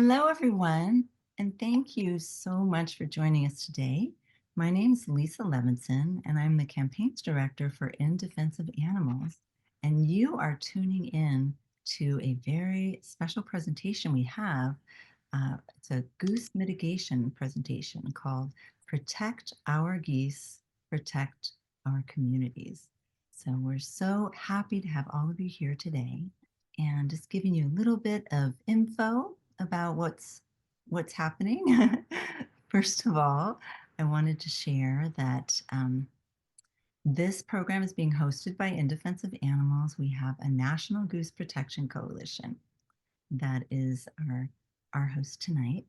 Hello, everyone, and thank you so much for joining us today. My name is Lisa Levinson, and I'm the Campaigns Director for In Defense of Animals, and you are tuning in to a very special presentation we have. It's a goose mitigation presentation called Protect Our Geese, Protect Our Communities. So we're so happy to have all of you here today, and just giving you a little bit of info about what's happening. First of all, I wanted to share that this program is being hosted by In Defense of Animals. We have a National Goose Protection Coalition that is our host tonight.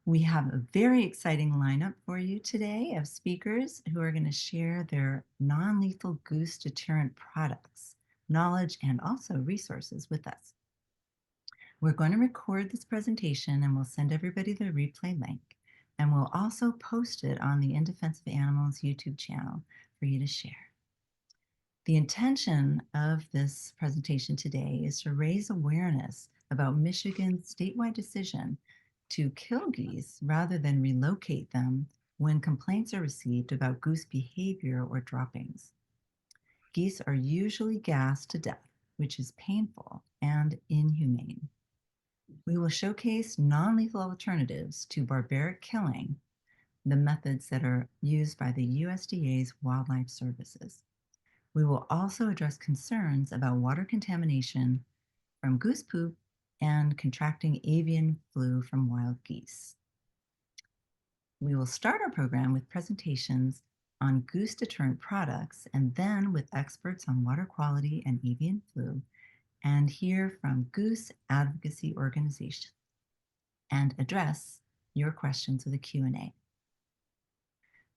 We have a very exciting lineup for you today of speakers who are going to share their non-lethal goose deterrent products, knowledge, and also resources with us. We're going to record this presentation and we'll send everybody the replay link. And we'll also post it on the In Defense of Animals YouTube channel for you to share. The intention of this presentation today is to raise awareness about Michigan's statewide decision to kill geese rather than relocate them when complaints are received about goose behavior or droppings. Geese are usually gassed to death, which is painful and inhumane. We will showcase non-lethal alternatives to barbaric killing, the methods that are used by the USDA's wildlife services. We will also address concerns about water contamination from goose poop and contracting avian flu from wild geese. We will start our program with presentations on goose deterrent products and then with experts on water quality and avian flu, and hear from goose advocacy organizations and address your questions with a Q&A.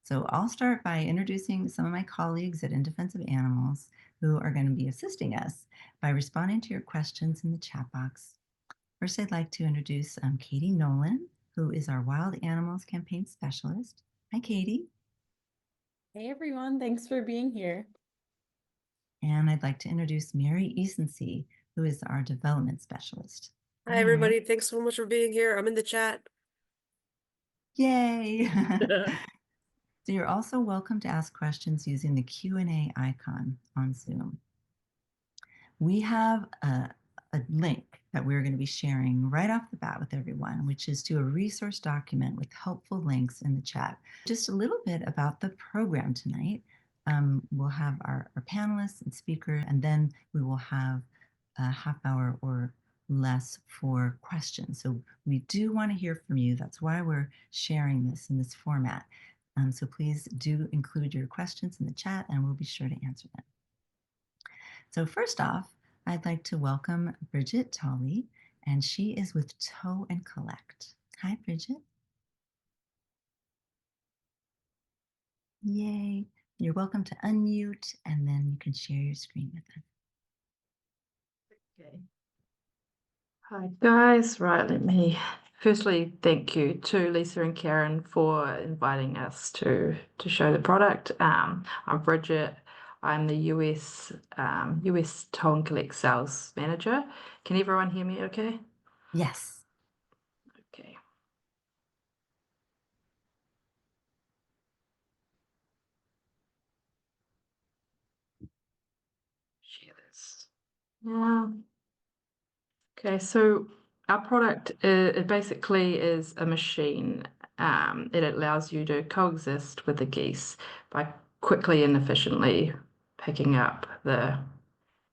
So I'll start by introducing some of my colleagues at In Defense of Animals who are going to be assisting us by responding to your questions in the chat box. First, I'd like to introduce Katie Nolan, who is our Wild Animals Campaign Specialist. Hi, Katie. Hey, everyone. Thanks for being here. And I'd like to introduce Mary Easonsey, who is our Development Specialist. Hi, everybody. Thanks so much for being here. I'm in the chat. Yay! So you're also welcome to ask questions using the Q&A icon on Zoom. We have a link that we're going to be sharing right off the bat with everyone, which is to a resource document with helpful links in the chat. Just a little bit about the program tonight. We'll have our panelists and speakers, and then we will have a half hour or less for questions. So we do want to hear from you. That's why we're sharing this in this format. So please do include your questions in the chat and we'll be sure to answer them. So first off, I'd like to welcome Bridget Tolley, and she is with Tow and Collect. Hi, Bridget. Yay. You're welcome to unmute and then you can share your screen with us. Okay. Hi guys, right, let me firstly thank you to Lisa and Karen for inviting us to show the product. I'm Bridget. I'm the US Tow and Collect Sales Manager. Can everyone hear me okay? Yes. Okay. Share this. Yeah. Okay, so our product, it basically is a machine. It allows you to coexist with the geese by quickly and efficiently picking up the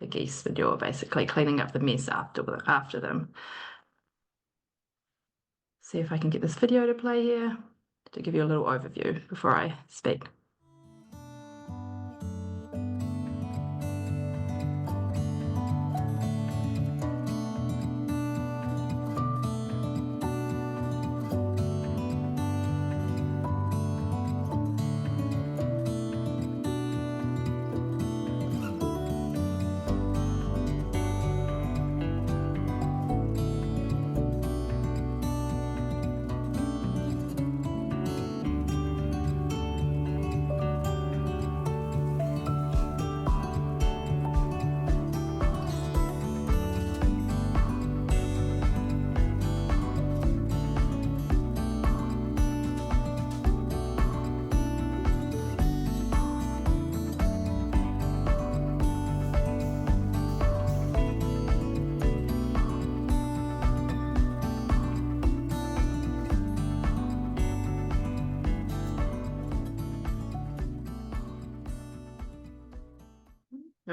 geese manure, basically cleaning up the mess after them. See if I can get this video to play here to give you a little overview before I speak.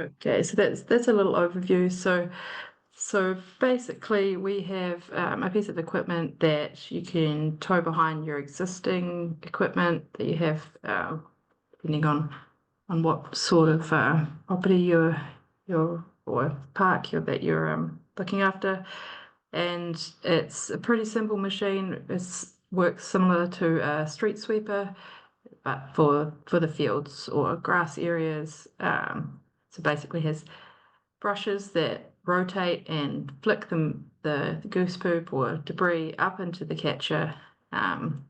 Okay, so that's a little overview. So basically, we have a piece of equipment that you can tow behind your existing equipment that you have, depending on what sort of property or park that you're looking after. And it's a pretty simple machine. It works similar to a street sweeper, but for the fields or grass areas. So basically has brushes that rotate and flick the goose poop or debris up into the catcher. And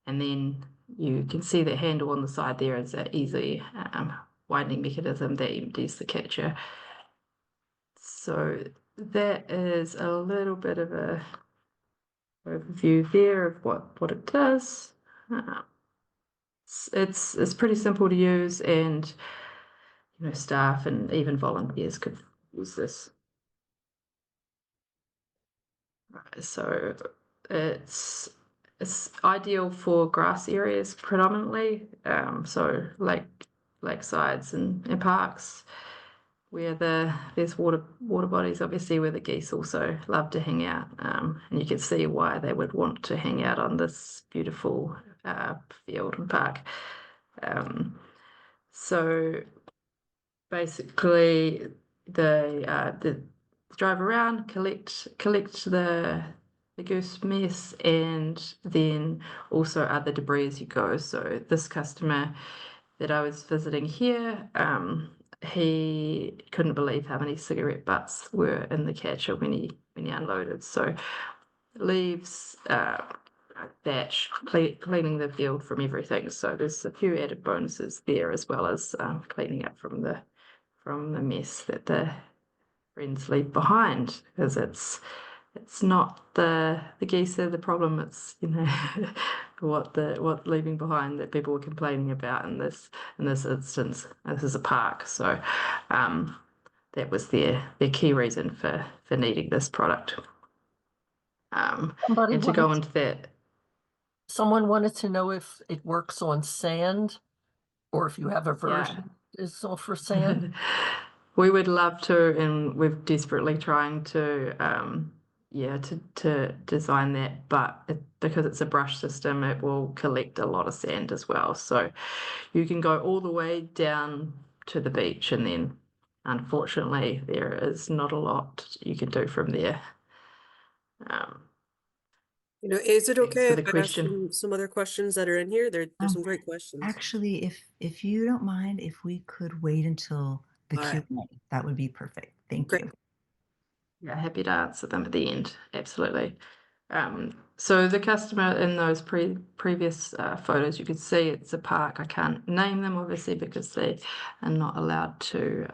then you can see the handle on the side there is an easy widening mechanism that empties the catcher. So that is a little bit of a overview there of what it does. It's pretty simple to use, and staff and even volunteers could use this. So it's ideal for grass areas predominantly, so lakesides and parks where there's water bodies, obviously, where the geese also love to hang out, and you can see why they would want to hang out on this beautiful field and park. So basically, they drive around, collect the goose mess, and then also other debris as you go. So this customer that I was visiting here, he couldn't believe how many cigarette butts were in the catcher when he unloaded. So leaves, thatch, cleaning the field from everything. So there's a few added bonuses there, as well as cleaning up from the mess that the friends leave behind, because it's not the geese are the problem. It's what leaving behind that people were complaining about in this instance. This is a park, so that was their key reason for needing this product. Somebody And to go wanted, into that, someone wanted to know if it works on sand or if you have a yeah. version is all for sand. We would love to, and we're desperately trying to, to design that, but because it's a brush system, it will collect a lot of sand as well. So you can go all the way down to the beach, and then unfortunately there is not a lot you can do from there. Is it Thanks okay for if the I ask question. some other questions that are in here? There's Um, some great questions. Actually, if you don't mind, if we could wait until the All right. Q&A, that would be perfect. Thank Great. you. Yeah, happy to answer them at the end. Absolutely. So the customer in those previous photos, you can see it's a park. I can't name them obviously because they are not allowed to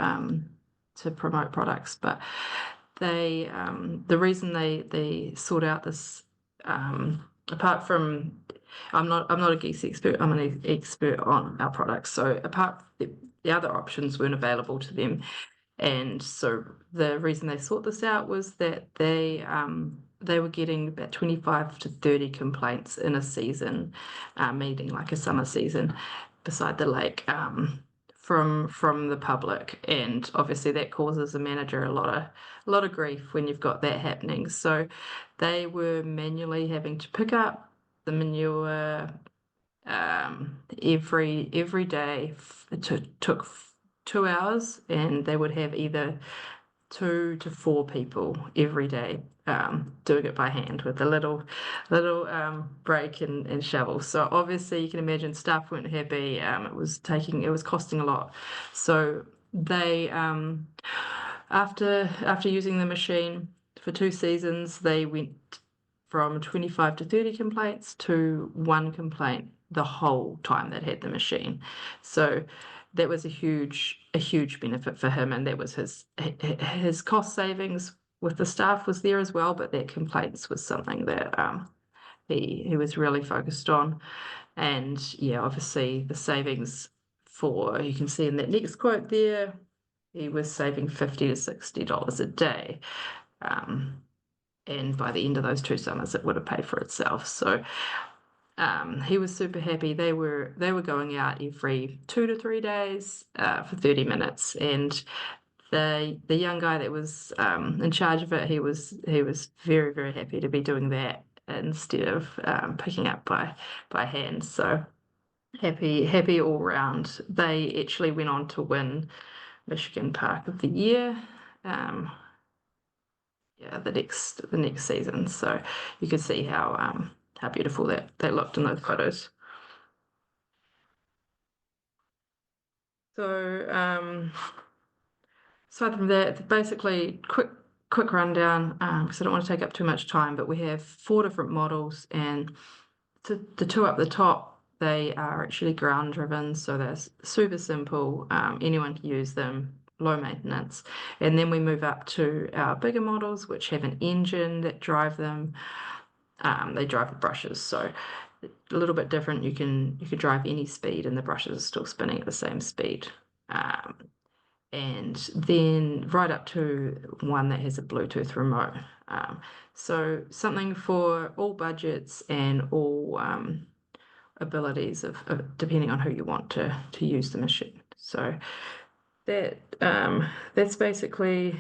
promote products, but they the reason they sort out this, apart from I'm not a geese expert, I'm an expert on our products. So apart the other options weren't available to them. And so the reason they sought this out was that they were getting about 25 to 30 complaints in a season, meaning like a summer season, beside the lake, from the public, and obviously that causes a manager a lot of grief when you've got that happening. So they were manually having to pick up the manure every day. It took 2 hours, and they would have either 2 to 4 people every day doing it by hand with a little brake and shovel. So obviously you can imagine staff weren't happy. It was costing a lot. So they after using the machine for 2 seasons, they went from 25 to 30 complaints to 1 complaint the whole time they'd had the machine. So that was a huge benefit for him, and that was his cost savings with the staff was there as well, but that complaints was something that he was really focused on. And yeah, obviously the savings, for you can see in that next quote there, he was saving $50 to $60 a day. And by the end of those 2 summers, it would have paid for itself. So He was super happy. They were going out every 2 to 3 days for 30 minutes, and the young guy that was in charge of it, he was very, very happy to be doing that instead of picking up by hand. So happy all round. They actually went on to win Michigan Park of the Year. Yeah, the next season. So you could see how beautiful that looked in those photos. So aside from that, basically quick rundown, because I don't want to take up too much time, but we have 4 different models, and the 2 up the top, they are actually ground driven, so they're super simple. Anyone can use them, low maintenance. And then we move up to our bigger models, which have an engine that drive them. They drive the brushes, so a little bit different. You can drive any speed, and the brushes are still spinning at the same speed. And then right up to one that has a Bluetooth remote. So something for all budgets and all abilities of depending on who you want to use the machine. So that's basically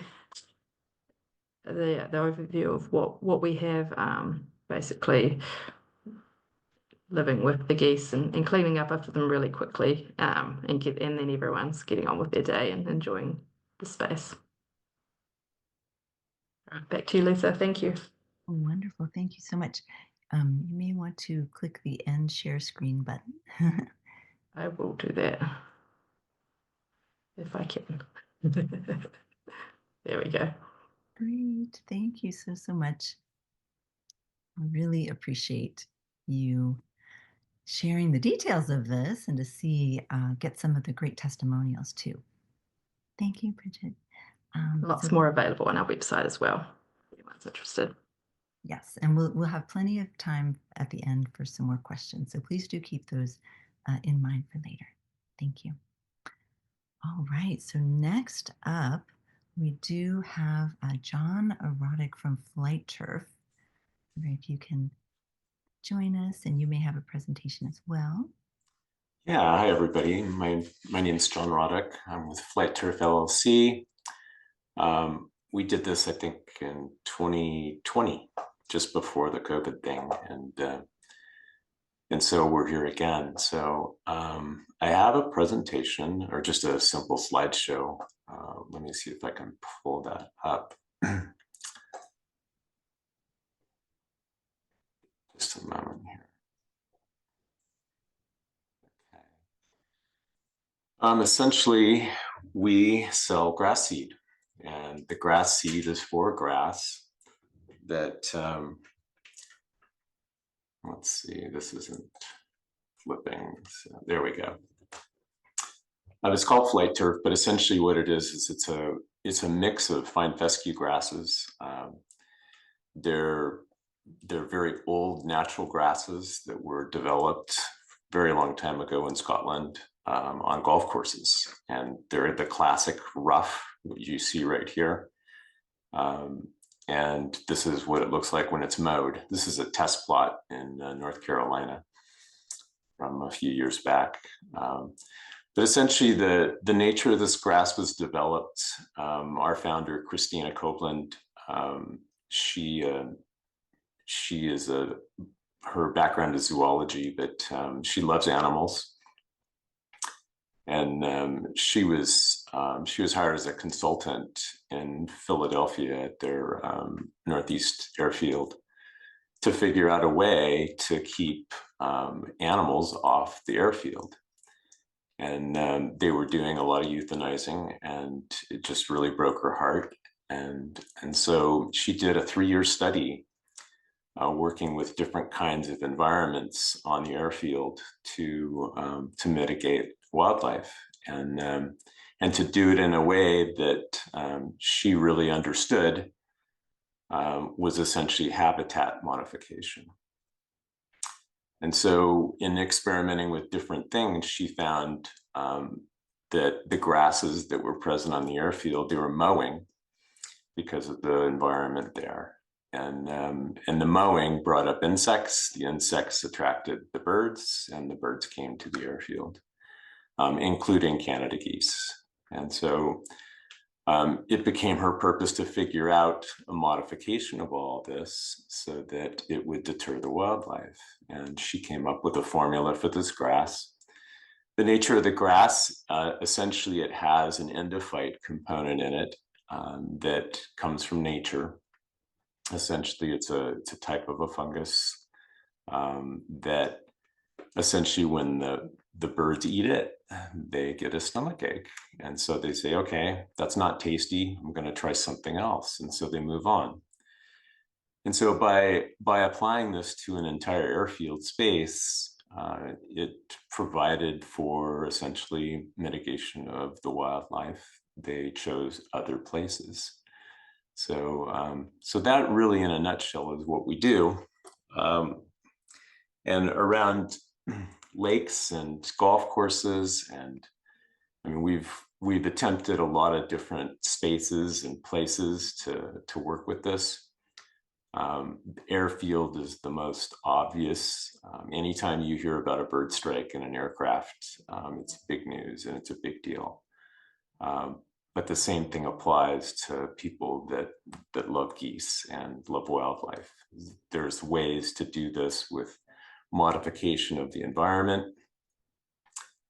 the overview of what we have. Basically living with the geese and cleaning up after them really quickly, and then everyone's getting on with their day and enjoying the space. Back to you, Lisa. Thank you. Wonderful. Thank you so much. You may want to click the end share screen button. I will do that if I can. There we go. Great. Thank you so much. I really appreciate you sharing the details of this and to see, get some of the great testimonials too. Thank you, Bridget. Lots more available on our website as well, if anyone's interested. Yes, and we'll have plenty of time at the end for some more questions. So please do keep those in mind for later. Thank you. All right, so next up, we do have John Erotic from Flight Turf. If you can join us, and you may have a presentation as well. Yeah, hi everybody. My name's John Roddick. I'm with Flight Turf LLC. We did this, I think, in 2020, just before the COVID thing, and so we're here again. So I have a presentation, or just a simple slideshow. Let me see if I can pull that up. Just a moment here. Essentially, we sell grass seed, and the grass seed is for grass that, let's see, this isn't flipping. So there we go. It's called Flight Turf, but essentially what it is it's a mix of fine fescue grasses. They're very old natural grasses that were developed very long time ago in Scotland. On golf courses, and they're the classic rough that you see right here. And this is what it looks like when it's mowed. This is a test plot in North Carolina from a few years back. But essentially the nature of this grass was developed. Our founder, Christina Copeland, she is her background is zoology, but she loves animals. And she was hired as a consultant in Philadelphia at their Northeast airfield to figure out a way to keep animals off the airfield. And they were doing a lot of euthanizing, and it just really broke her heart. And so she did a 3-year study working with different kinds of environments on the airfield to mitigate wildlife, and to do it in a way that she really understood was essentially habitat modification. And so in experimenting with different things, she found that the grasses that were present on the airfield, they were mowing because of the environment there. the mowing brought up insects. The insects attracted the birds, and the birds came to the airfield, including Canada geese. And so it became her purpose to figure out a modification of all this so that it would deter the wildlife. And she came up with a formula for this grass. The nature of the grass, essentially it has an endophyte component in it that comes from nature. Essentially, it's a type of a fungus that essentially when the birds eat it, they get a stomachache. And so they say, okay, that's not tasty. I'm going to try something else. And so they move on. And so by applying this to an entire airfield space, it provided for essentially mitigation of the wildlife. They chose other places. So, so that really in a nutshell is what we do. And around lakes and golf courses, and I mean, we've attempted a lot of different spaces and places to work with this. Airfield is the most obvious. Anytime you hear about a bird strike in an aircraft, it's big news and it's a big deal. But the same thing applies to people that love geese and love wildlife. There's ways to do this with modification of the environment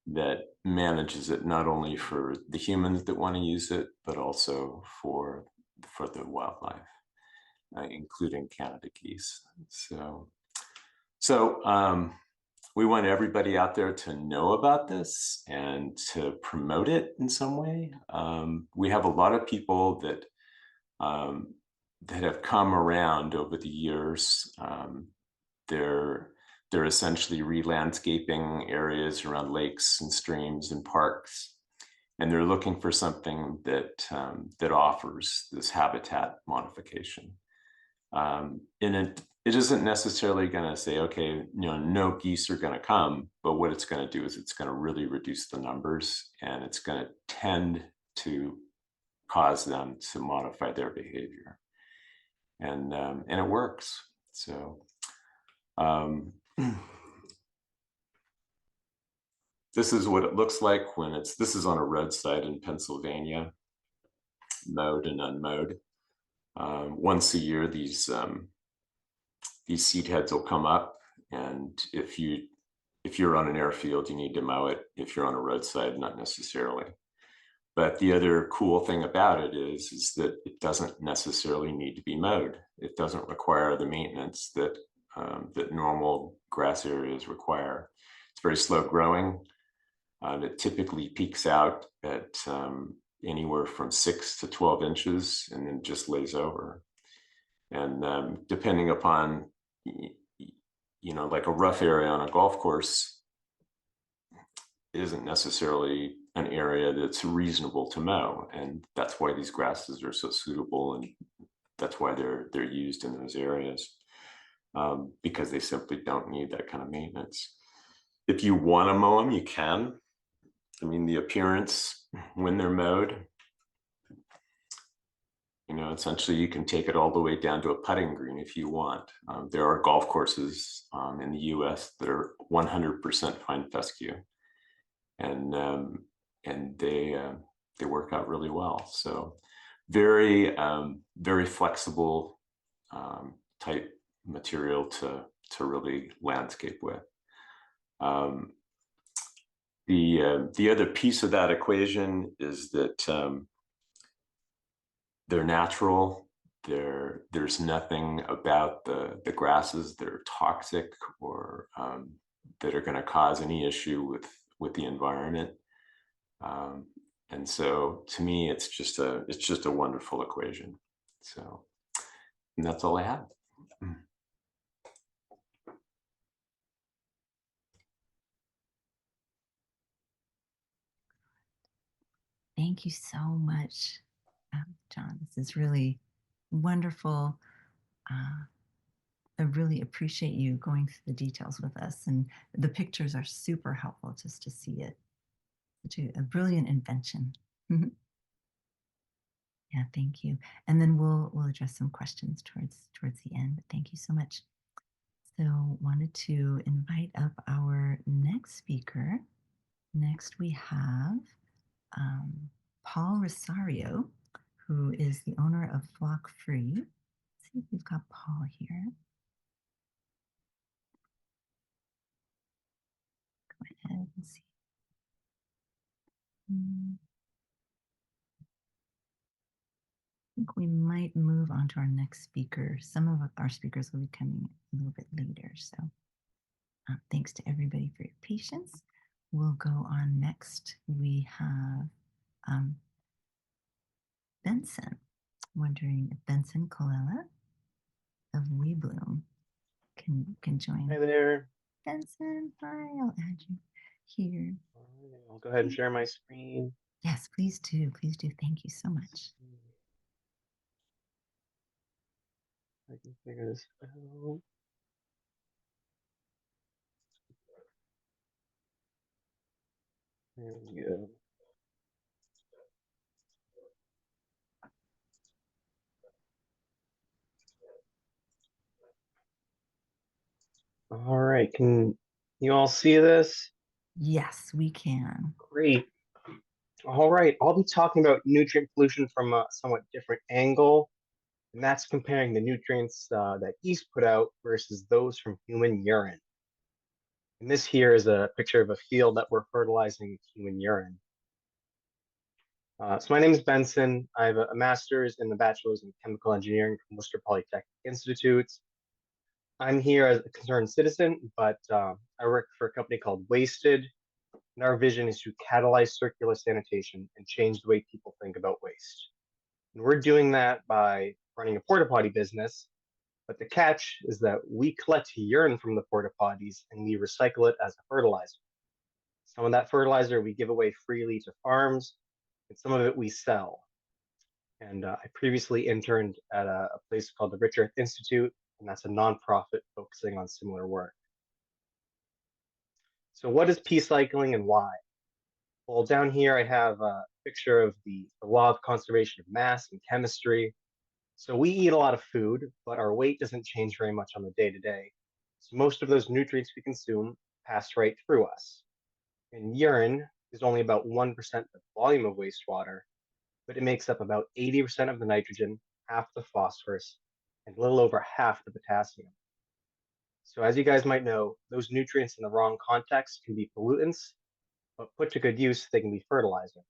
that manages it not only for the humans that want to use it, but also for the wildlife, including Canada geese. So we want everybody out there to know about this and to promote it in some way. We have a lot of people that have come around over the years. They're essentially re-landscaping areas around lakes and streams and parks, and they're looking for something that offers this habitat modification. And it isn't necessarily going to say, okay, no geese are going to come, but what it's going to do is it's going to really reduce the numbers, and it's going to tend to cause them to modify their behavior, and it works. So this is what it looks like when this is on a roadside in Pennsylvania, mowed and unmowed. Once a year, these seed heads will come up, and if you're on an airfield, you need to mow it. If you're on a roadside, not necessarily. But the other cool thing about it is that it doesn't necessarily need to be mowed. It doesn't require the maintenance that normal grass areas require. It's very slow growing. It typically peaks out at anywhere from 6 to 12 inches and then just lays over. And depending upon, like a rough area on a golf course isn't necessarily an area that's reasonable to mow. And that's why these grasses are so suitable, and that's why they're used in those areas, because they simply don't need that kind of maintenance. If you want to mow them, you can. I mean, the appearance when they're mowed, essentially you can take it all the way down to a putting green if you want. There are golf courses in the US that are 100% fine fescue, and they work out really well. So very very flexible type material to really landscape with. The other piece of that equation is that they're natural. There's nothing about the grasses that are toxic or that are going to cause any issue with the environment. And so to me, it's just a wonderful equation. So, and that's all I have. Thank you so much, John. This is really wonderful. I really appreciate you going through the details with us, and the pictures are super helpful just to see it. Such a brilliant invention. Yeah, thank you. And then we'll address some questions towards the end. But thank you so much. So wanted to invite up our next speaker. Next we have Paul Rosario, who is the owner of Flock Free. Let's see if we've got Paul here. Go ahead and see. I think we might move on to our next speaker. Some of our speakers will be coming a little bit later. So thanks to everybody for your patience. We'll go on next. We have Benson. Wondering if Benson Colella of We Bloom can join. Hi there. Benson, hi, I'll add you here. I'll go ahead and share my screen. Yes, please do. Please do. Thank you so much. I can figure this out. There we go. All right, can you all see this? Yes, we can. Great. All right, I'll be talking about nutrient pollution from a somewhat different angle, and that's comparing the nutrients that geese put out versus those from human urine. And this here is a picture of a field that we're fertilizing human urine. So my name is Benson. I have a master's and a bachelor's in chemical engineering from Worcester Polytechnic Institute. I'm here as a concerned citizen, but I work for a company called Wasted, and our vision is to catalyze circular sanitation and change the way people think about waste. And we're doing that by running a porta potty business, but the catch is that we collect urine from the porta potties and we recycle it as a fertilizer. Some of that fertilizer we give away freely to farms, and some of it we sell. And I previously interned at a place called the Rich Earth Institute, and that's a nonprofit focusing on similar work. So what is pea cycling and why? Well, down here I have a picture of the law of conservation of mass and chemistry. So we eat a lot of food, but our weight doesn't change very much on the day-to-day. So most of those nutrients we consume pass right through us. And urine is only about 1% of the volume of wastewater, but it makes up about 80% of the nitrogen, half the phosphorus, and a little over half the potassium. So as you guys might know, those nutrients in the wrong context can be pollutants, but put to good use, they can be fertilizer.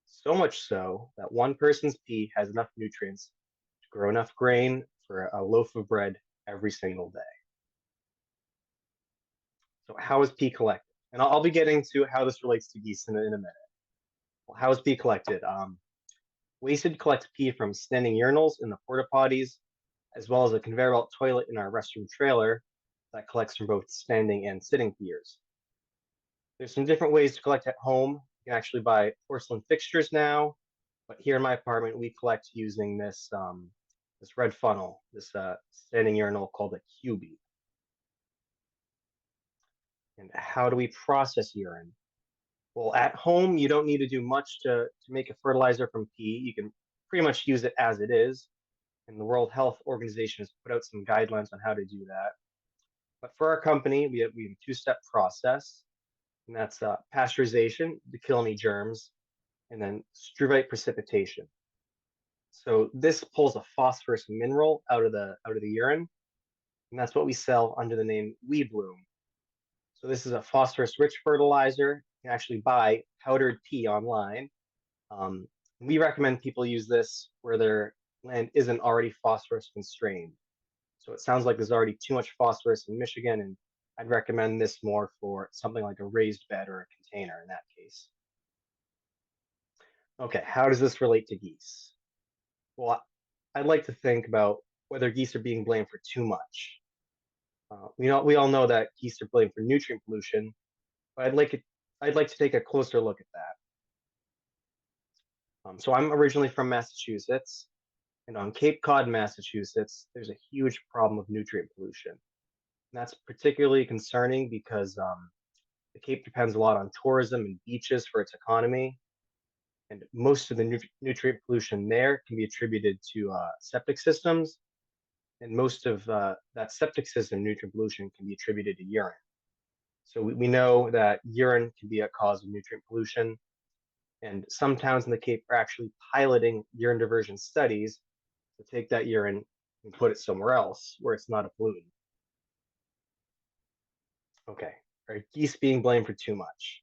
So much so that one person's pea has enough nutrients to grow enough grain for a loaf of bread every single day. So how is pea collected? And I'll be getting to how this relates to geese in a minute. Well, how is pea collected? Wasted collects pea from standing urinals in the porta potties, as well as a conveyor belt toilet in our restroom trailer that collects from both standing and sitting peers. There's some different ways to collect at home. You can actually buy porcelain fixtures now, but here in my apartment, we collect using this this red funnel, this standing urinal called a cubie. And how do we process urine? Well, at home, you don't need to do much to make a fertilizer from pea. You can pretty much use it as it is. And the World Health Organization has put out some guidelines on how to do that. But for our company, we have a two-step process, and that's pasteurization to kill any germs, and then struvite precipitation. So this pulls a phosphorus mineral out of the urine, and that's what we sell under the name We Bloom. So this is a phosphorus-rich fertilizer. You can actually buy powdered pea online. We recommend people use this where their land isn't already phosphorus constrained. So it sounds like there's already too much phosphorus in Michigan, and I'd recommend this more for something like a raised bed or a container in that case. Okay, how does this relate to geese? Well, I'd like to think about whether geese are being blamed for too much. We all know that geese are blamed for nutrient pollution, but I'd like to take a closer look at that. So I'm originally from Massachusetts, and on Cape Cod, Massachusetts, there's a huge problem of nutrient pollution. And that's particularly concerning because the Cape depends a lot on tourism and beaches for its economy. And most of the nutrient pollution there can be attributed to septic systems. And most of that septic system nutrient pollution can be attributed to urine. So we know that urine can be a cause of nutrient pollution. And some towns in the Cape are actually piloting urine diversion studies to take that urine and put it somewhere else where it's not a pollutant. Okay, are geese being blamed for too much?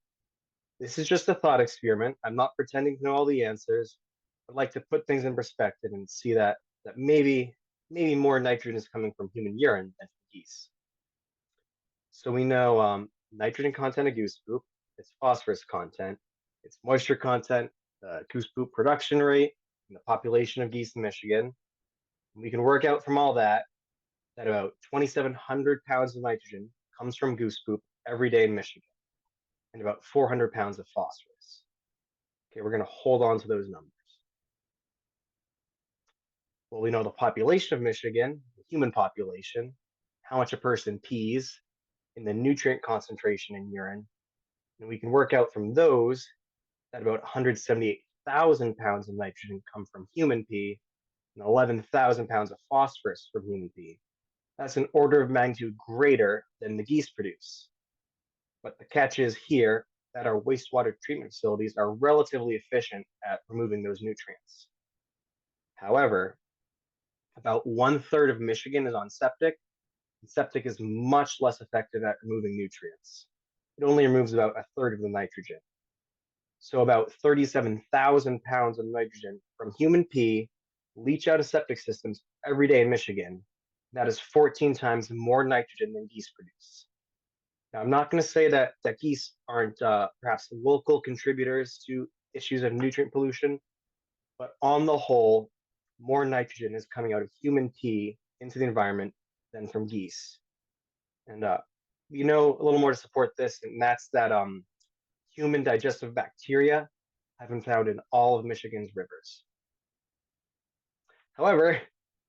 This is just a thought experiment. I'm not pretending to know all the answers. I'd like to put things in perspective and see that maybe more nitrogen is coming from human urine than from geese. So we know nitrogen content of goose poop, its phosphorus content, its moisture content, goose poop production rate, and the population of geese in Michigan. And we can work out from all that about 2,700 pounds of nitrogen comes from goose poop every day in Michigan, and about 400 pounds of phosphorus. Okay, we're going to hold on to those numbers. Well, we know the population of Michigan, the human population, how much a person pees, and the nutrient concentration in urine. And we can work out from those that about 178,000 pounds of nitrogen come from human pee and 11,000 pounds of phosphorus from human pee. That's an order of magnitude greater than the geese produce. But the catch is here that our wastewater treatment facilities are relatively efficient at removing those nutrients. However, about 1/3 of Michigan is on septic, and septic is much less effective at removing nutrients. It only removes about 1/3 of the nitrogen. So about 37,000 pounds of nitrogen from human pee leach out of septic systems every day in Michigan. That is 14 times more nitrogen than geese produce. Now, I'm not going to say that geese aren't perhaps local contributors to issues of nutrient pollution, but on the whole, more nitrogen is coming out of human pee into the environment than from geese. And you know a little more to support this, and that's that human digestive bacteria have been found in all of Michigan's rivers. However,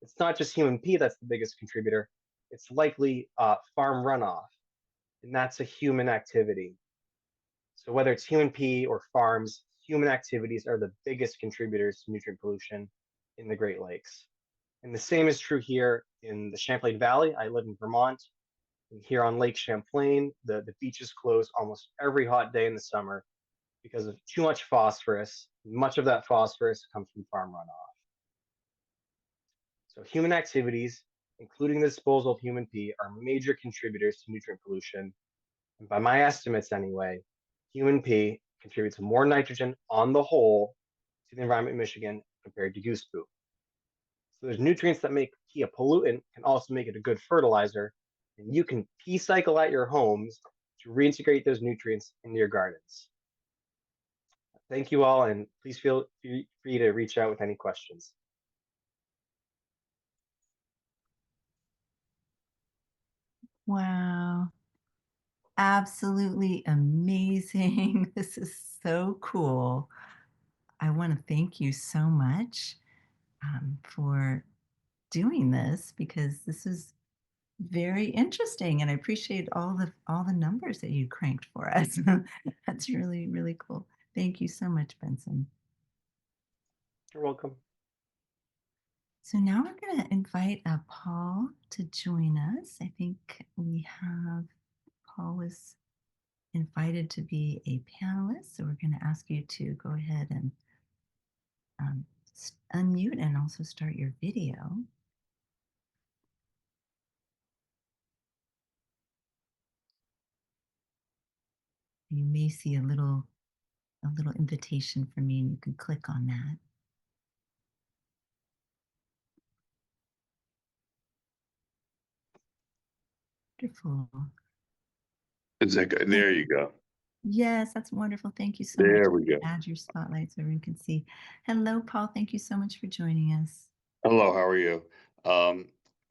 it's not just human pee that's the biggest contributor. It's likely farm runoff, and that's a human activity. So whether it's human pee or farms, human activities are the biggest contributors to nutrient pollution in the Great Lakes. And the same is true here in the Champlain Valley. I live in Vermont. And here on Lake Champlain, the beaches close almost every hot day in the summer because of too much phosphorus. Much of that phosphorus comes from farm runoff. So human activities, including the disposal of human pee, are major contributors to nutrient pollution. And by my estimates anyway, human pee contributes more nitrogen on the whole to the environment in Michigan compared to goose poop. So there's nutrients that make pee a pollutant can also make it a good fertilizer. And you can pee cycle at your homes to reintegrate those nutrients into your gardens. Thank you all, and please feel free to reach out with any questions. Wow. Absolutely amazing. This is so cool. I want to thank you so much for doing this because this is very interesting, and I appreciate all the numbers that you cranked for us. That's really, really cool. Thank you so much, Benson. You're welcome. So now we're going to invite Paul to join us. I think we have Paul was invited to be a panelist, so we're going to ask you to go ahead and unmute and also start your video. You may see a little invitation for me, and you can click on that. Wonderful. Is that good? There you go. Yes, that's wonderful. Thank you so much. There we go. Add your spotlight so everyone can see. Hello, Paul. Thank you so much for joining us. Hello, how are you?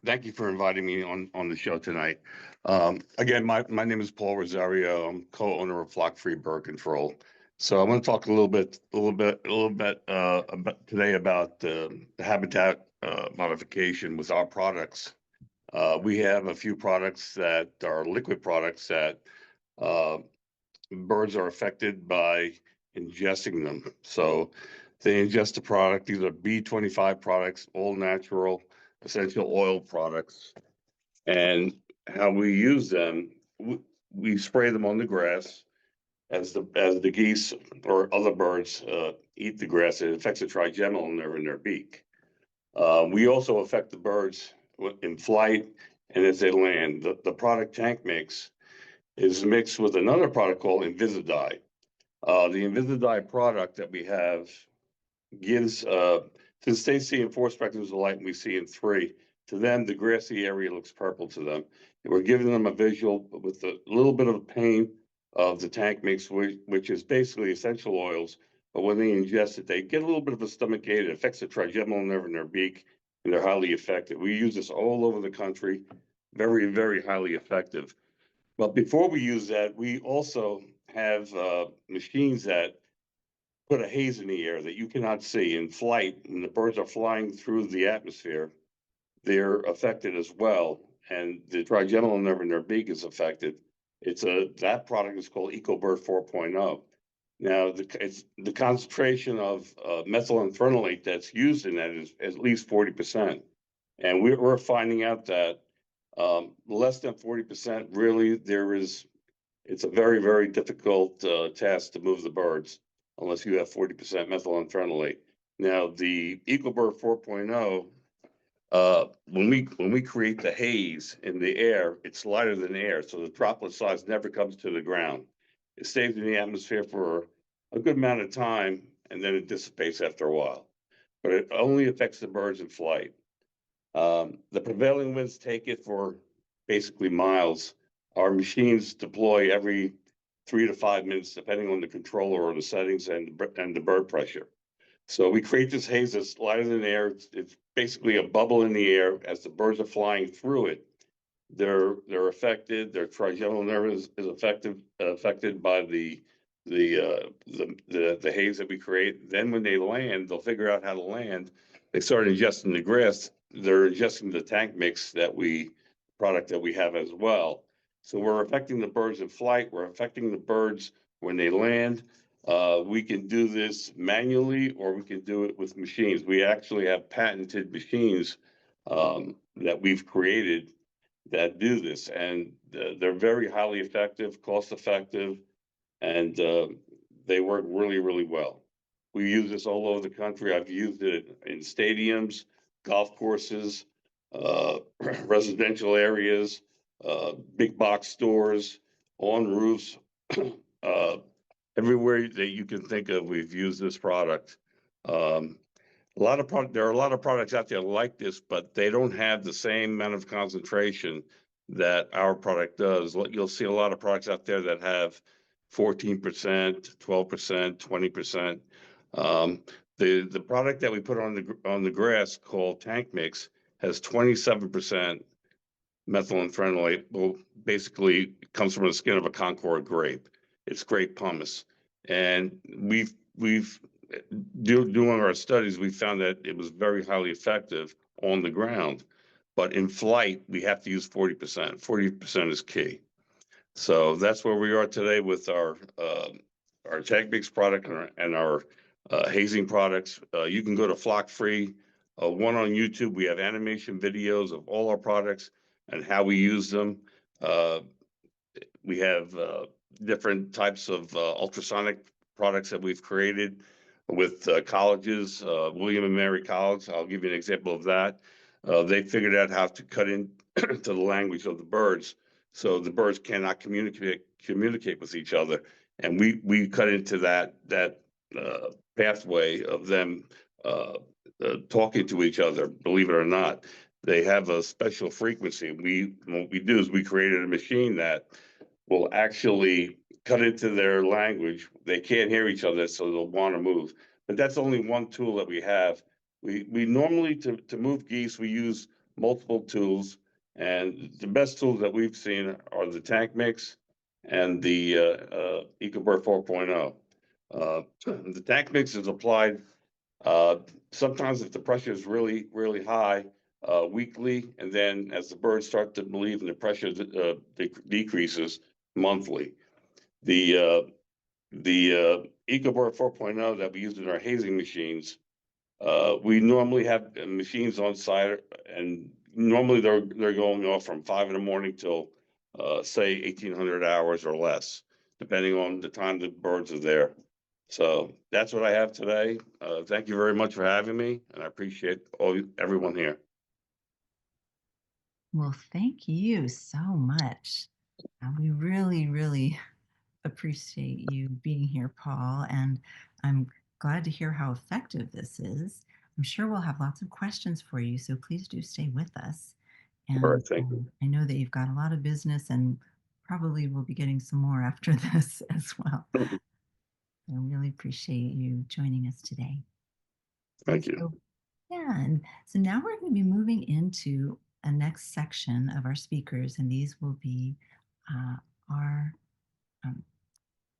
Thank you for inviting me on the show tonight. Again, my name is Paul Rosario. I'm co-owner of Flock Free Bird Control. So I'm going to talk a little bit about today about the habitat modification with our products. We have a few products that are liquid products that birds are affected by ingesting them. So they ingest the product, these are B25 products, all natural, essential oil products. And how we use them, we spray them on the grass as the geese or other birds eat the grass. It affects the trigeminal nerve in their beak. We also affect the birds in flight and as they land. The product Tank makes is mixed with another product called Invisidye. The Invisidye product that we have gives, since they see in 4 spectrums of light and we see in 3, to them, the grassy area looks purple to them. And we're giving them a visual with a little bit of pain of the Tank mix, which is basically essential oils. But when they ingest it, they get a little bit of a stomach ache. It affects the trigeminal nerve in their beak, and they're highly effective. We use this all over the country, very, very highly effective. But before we use that, we also have machines that put a haze in the air that you cannot see. In flight, when the birds are flying through the atmosphere, they're affected as well. And the trigeminal nerve in their beak is affected. That product is called EcoBird 4.0. Now, the concentration of methylphenolate that's used in that is at least 40%. And we're finding out that less than 40%, really, it's a very, very difficult task to move the birds unless you have 40% methylphenolate. Now, the EcoBird 4.0, when we create the haze in the air, it's lighter than air, so the droplet size never comes to the ground. It stays in the atmosphere for a good amount of time, and then it dissipates after a while. But it only affects the birds in flight. The prevailing winds take it for basically miles. Our machines deploy every 3 to 5 minutes, depending on the controller or the settings and the bird pressure. So we create this haze that's lighter than air. It's basically a bubble in the air. As the birds are flying through it, they're affected. Their trigeminal nerve is affected by the haze that we create. Then when they land, they'll figure out how to land. They start ingesting the grass. They're ingesting the Tank mix product that we have as well. So we're affecting the birds in flight. We're affecting the birds when they land. We can do this manually, or we can do it with machines. We actually have patented machines that we've created that do this, and they're very highly effective, cost effective, and they work really, really well. We use this all over the country. I've used it in stadiums, golf courses, residential areas, big box stores, on roofs, everywhere that you can think of, we've used this product. There are a lot of products out there like this, but they don't have the same amount of concentration that our product does. You'll see a lot of products out there that have 14%, 12%, 20%. The product that we put on the grass called Tank Mix has 27% methylphenolate. Well, basically comes from the skin of a Concord grape. It's grape pumice, and doing our studies, we found that it was very highly effective on the ground, but in flight we have to use 40%. 40% is key. So that's where we are today with our Tank Mix product and our hazing products. You can go to Flock Free one on YouTube. We have animation videos of all our products and how we use them. We have different types of ultrasonic products that we've created with colleges, William and Mary College. I'll give you an example of that. They figured out how to cut into the language of the birds, so the birds cannot communicate with each other. And we cut into that pathway of them talking to each other. Believe it or not, they have a special frequency. What we do is we created a machine that will actually cut into their language. They can't hear each other, so they'll want to move. But that's only one tool that we have. We normally, to move geese, we use multiple tools, and the best tools that we've seen are the Tank Mix and the EcoBird 4.0. The Tank Mix is applied sometimes if the pressure is really, really high, weekly, and then as the birds start to move and the pressure decreases, monthly. The EcoBird 4.0 that we use in our hazing machines. We normally have machines on site, and normally they're going off from 5 in the morning till say 1800 hours or less, depending on the time the birds are there. So that's what I have today. Thank you very much for having me, and I appreciate everyone here. Well, thank you so much. We really, really appreciate you being here, Paul, and I'm glad to hear how effective this is. I'm sure we'll have lots of questions for you, so please do stay with us. All And right, thank you. I know that you've got a lot of business and probably will be getting some more after this as well. I really appreciate you joining us today. Thank you. So, yeah, and so now we're going to be moving into a next section of our speakers, and these will be our um,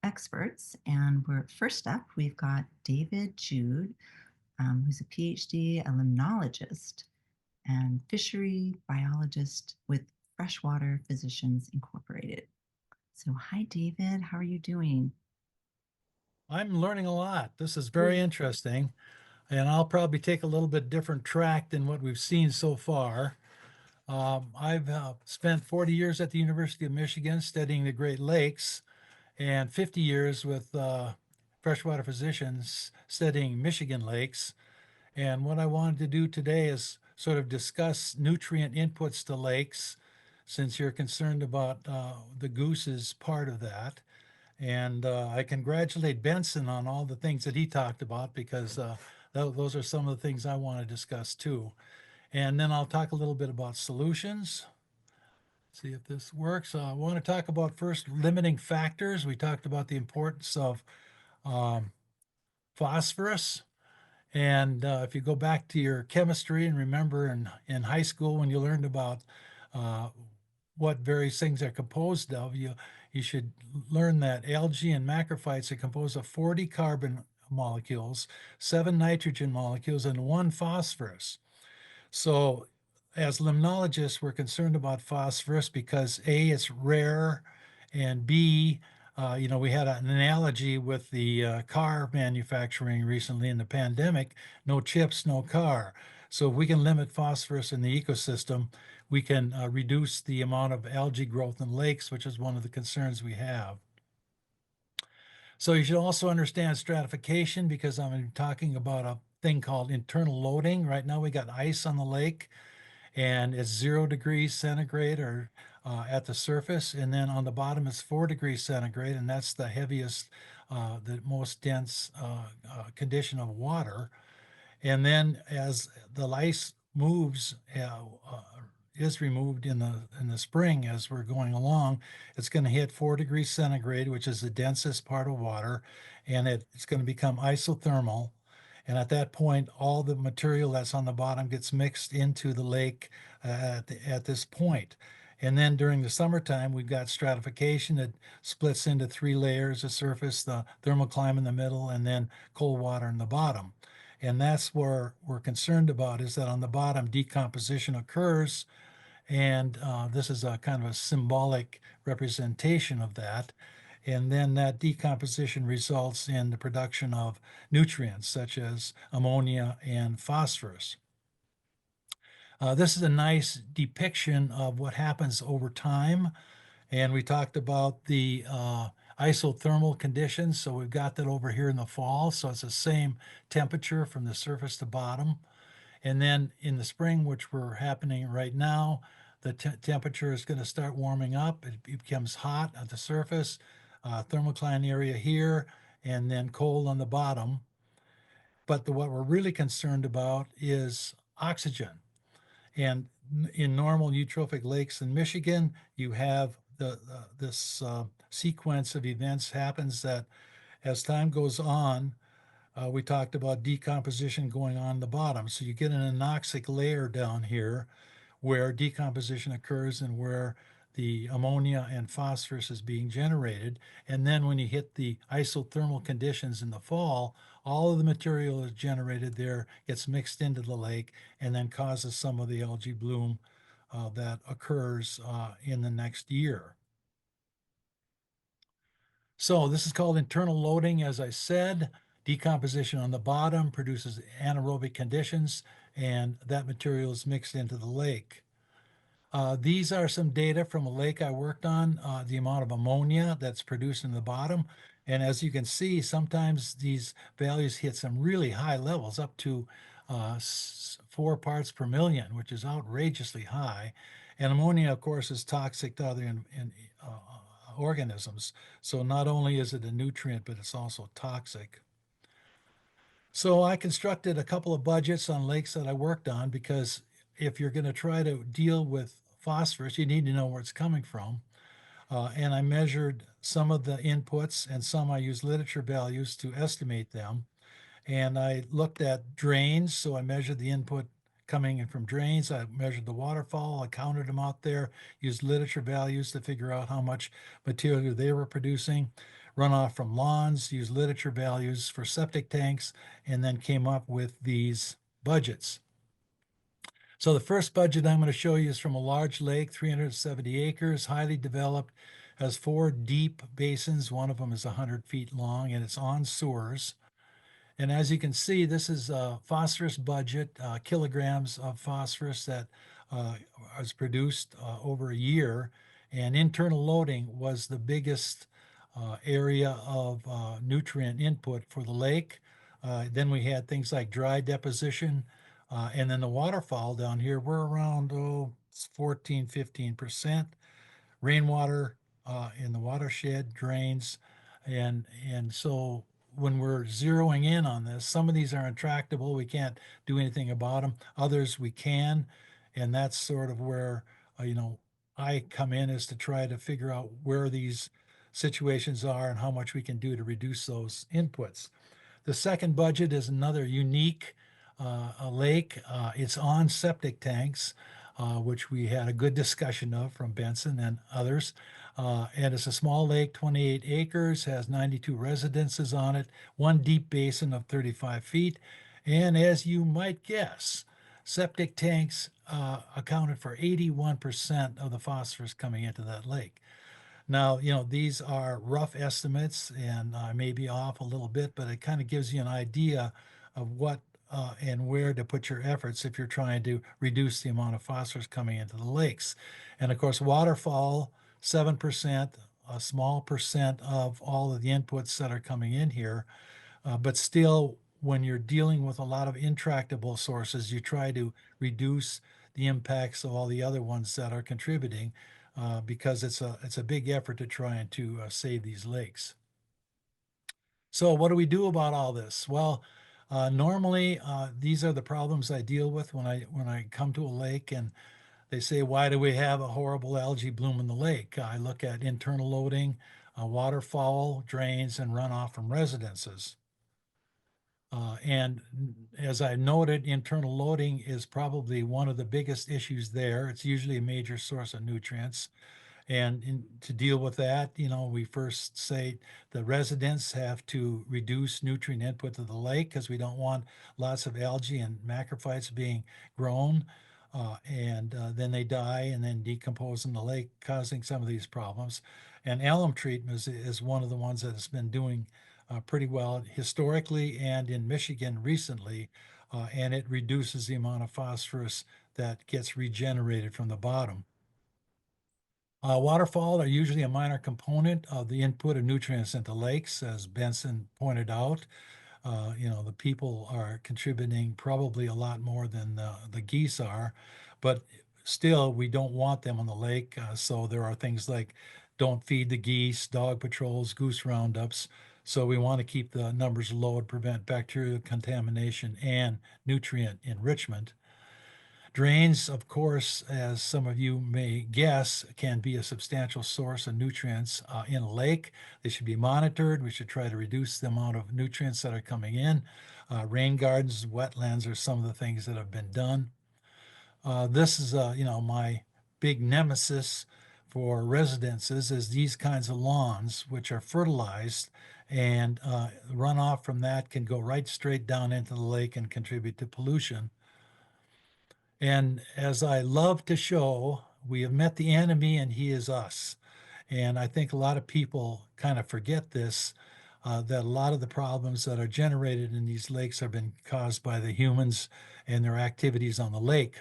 experts. And we're first up, we've got David Jude, who's a PhD, a limnologist, and fishery biologist with Freshwater Physicians Incorporated. So, hi, David. How are you doing? I'm learning a lot. This is very interesting, and I'll probably take a little bit different track than what we've seen so far. I've spent 40 years at the University of Michigan studying the Great Lakes, and 50 years with freshwater physicians studying Michigan lakes. And what I wanted to do today is sort of discuss nutrient inputs to lakes, since you're concerned about the goose is part of that. And I congratulate Benson on all the things that he talked about, because those are some of the things I want to discuss too. And then I'll talk a little bit about solutions. See if this works. I want to talk about first limiting factors. We talked about the importance of um, phosphorus. And if you go back to your chemistry and remember in high school when you learned about uh, what various things are composed of, you should learn that algae and macrophytes are composed of 40 carbon molecules, 7 nitrogen molecules, and 1 phosphorus. So as limnologists, we're concerned about phosphorus because A, it's rare, and B, we had an analogy with the car manufacturing recently in the pandemic, no chips, no car. So if we can limit phosphorus in the ecosystem, we can reduce the amount of algae growth in lakes, which is one of the concerns we have. So you should also understand stratification, because I'm talking about a thing called internal loading. Right now we got ice on the lake, and it's 0 degrees centigrade or at the surface, and then on the bottom it's 4 degrees centigrade, and that's the heaviest, the most dense condition of water. And then as the ice moves, is removed in the spring as we're going along, it's going to hit 4 degrees centigrade, which is the densest part of water, and it's going to become isothermal. And at that point, all the material that's on the bottom gets mixed into the lake at this point. And then during the summertime, we've got stratification that splits into 3 layers: the surface, the thermocline in the middle, and then cold water in the bottom. And that's where we're concerned about, is that on the bottom, decomposition occurs. And this is a kind of a symbolic representation of that. And then that decomposition results in the production of nutrients such as ammonia and phosphorus. This is a nice depiction of what happens over time. And we talked about the isothermal conditions. So we've got that over here in the fall. So it's the same temperature from the surface to bottom. And then in the spring, which we're happening right now, the temperature is going to start warming up. It becomes hot at the surface, thermocline area here, and then cold on the bottom. But what we're really concerned about is oxygen. And in normal eutrophic lakes in Michigan, you have this sequence of events happens that as time goes on, we talked about decomposition going on the bottom. So you get an anoxic layer down here where decomposition occurs and where the ammonia and phosphorus is being generated. And then when you hit the isothermal conditions in the fall, all of the material is generated there, gets mixed into the lake, and then causes some of the algae bloom that occurs in the next year. So this is called internal loading, as I said. Decomposition on the bottom produces anaerobic conditions, and that material is mixed into the lake. These are some data from a lake I worked on, the amount of ammonia that's produced in the bottom. And as you can see, sometimes these values hit some really high levels, up to 4 parts per million, which is outrageously high. And ammonia, of course, is toxic to other organisms. So not only is it a nutrient, but it's also toxic. So I constructed a couple of budgets on lakes that I worked on, because if you're going to try to deal with phosphorus, you need to know where it's coming from. And I measured some of the inputs, and some I used literature values to estimate them. And I looked at drains, so I measured the input coming in from drains. I measured the waterfall, I counted them out there, used literature values to figure out how much material they were producing. Runoff from lawns, used literature values for septic tanks, and then came up with these budgets. So the first budget I'm going to show you is from a large lake, 370 acres, highly developed, has 4 deep basins. One of them is 100 feet long, and it's on sewers. And as you can see, this is a phosphorus budget, kilograms of phosphorus that was produced over a year. And internal loading was the biggest area of nutrient input for the lake. Then we had things like dry deposition. And then the waterfall down here, we're around 14, 15%. Rainwater in the watershed drains. And so when we're zeroing in on this, some of these are intractable. We can't do anything about them. Others we can. And that's sort of where, I come in, is to try to figure out where these situations are and how much we can do to reduce those inputs. The second budget is another unique a lake. It's on septic tanks, which we had a good discussion of from Benson and others. And it's a small lake, 28 acres, has 92 residences on it, 1 deep basin of 35 feet. And as you might guess, septic tanks accounted for 81% of the phosphorus coming into that lake. Now, these are rough estimates, and I may be off a little bit, but it kind of gives you an idea of what and where to put your efforts if you're trying to reduce the amount of phosphorus coming into the lakes. And of course, waterfall, 7%, a small percent of all of the inputs that are coming in here. But still, when you're dealing with a lot of intractable sources, you try to reduce the impacts of all the other ones that are contributing, because it's a big effort to try and to save these lakes. So what do we do about all this? Well, normally these are the problems I deal with when I come to a lake and they say, why do we have a horrible algae bloom in the lake? I look at internal loading, waterfowl, drains, and runoff from residences. And as I noted, internal loading is probably one of the biggest issues there. It's usually a major source of nutrients. And to deal with that, we first say the residents have to reduce nutrient input to the lake, because we don't want lots of algae and macrophytes being grown. And then they die and then decompose in the lake, causing some of these problems. And alum treatment is one of the ones that has been doing pretty well historically and in Michigan recently. And it reduces the amount of phosphorus that gets regenerated from the bottom. Waterfall are usually a minor component of the input of nutrients into lakes, as Benson pointed out. The people are contributing probably a lot more than the geese are, but still we don't want them on the lake. So there are things like don't feed the geese, dog patrols, goose roundups. So we want to keep the numbers low and prevent bacterial contamination and nutrient enrichment. Drains, of course, as some of you may guess, can be a substantial source of nutrients in a lake. They should be monitored. We should try to reduce the amount of nutrients that are coming in. Rain gardens, wetlands are some of the things that have been done. This is, my big nemesis for residences is these kinds of lawns, which are fertilized, and runoff from that can go right straight down into the lake and contribute to pollution. And as I love to show, we have met the enemy and he is us. And I think a lot of people kind of forget this, that a lot of the problems that are generated in these lakes have been caused by the humans and their activities on the lake.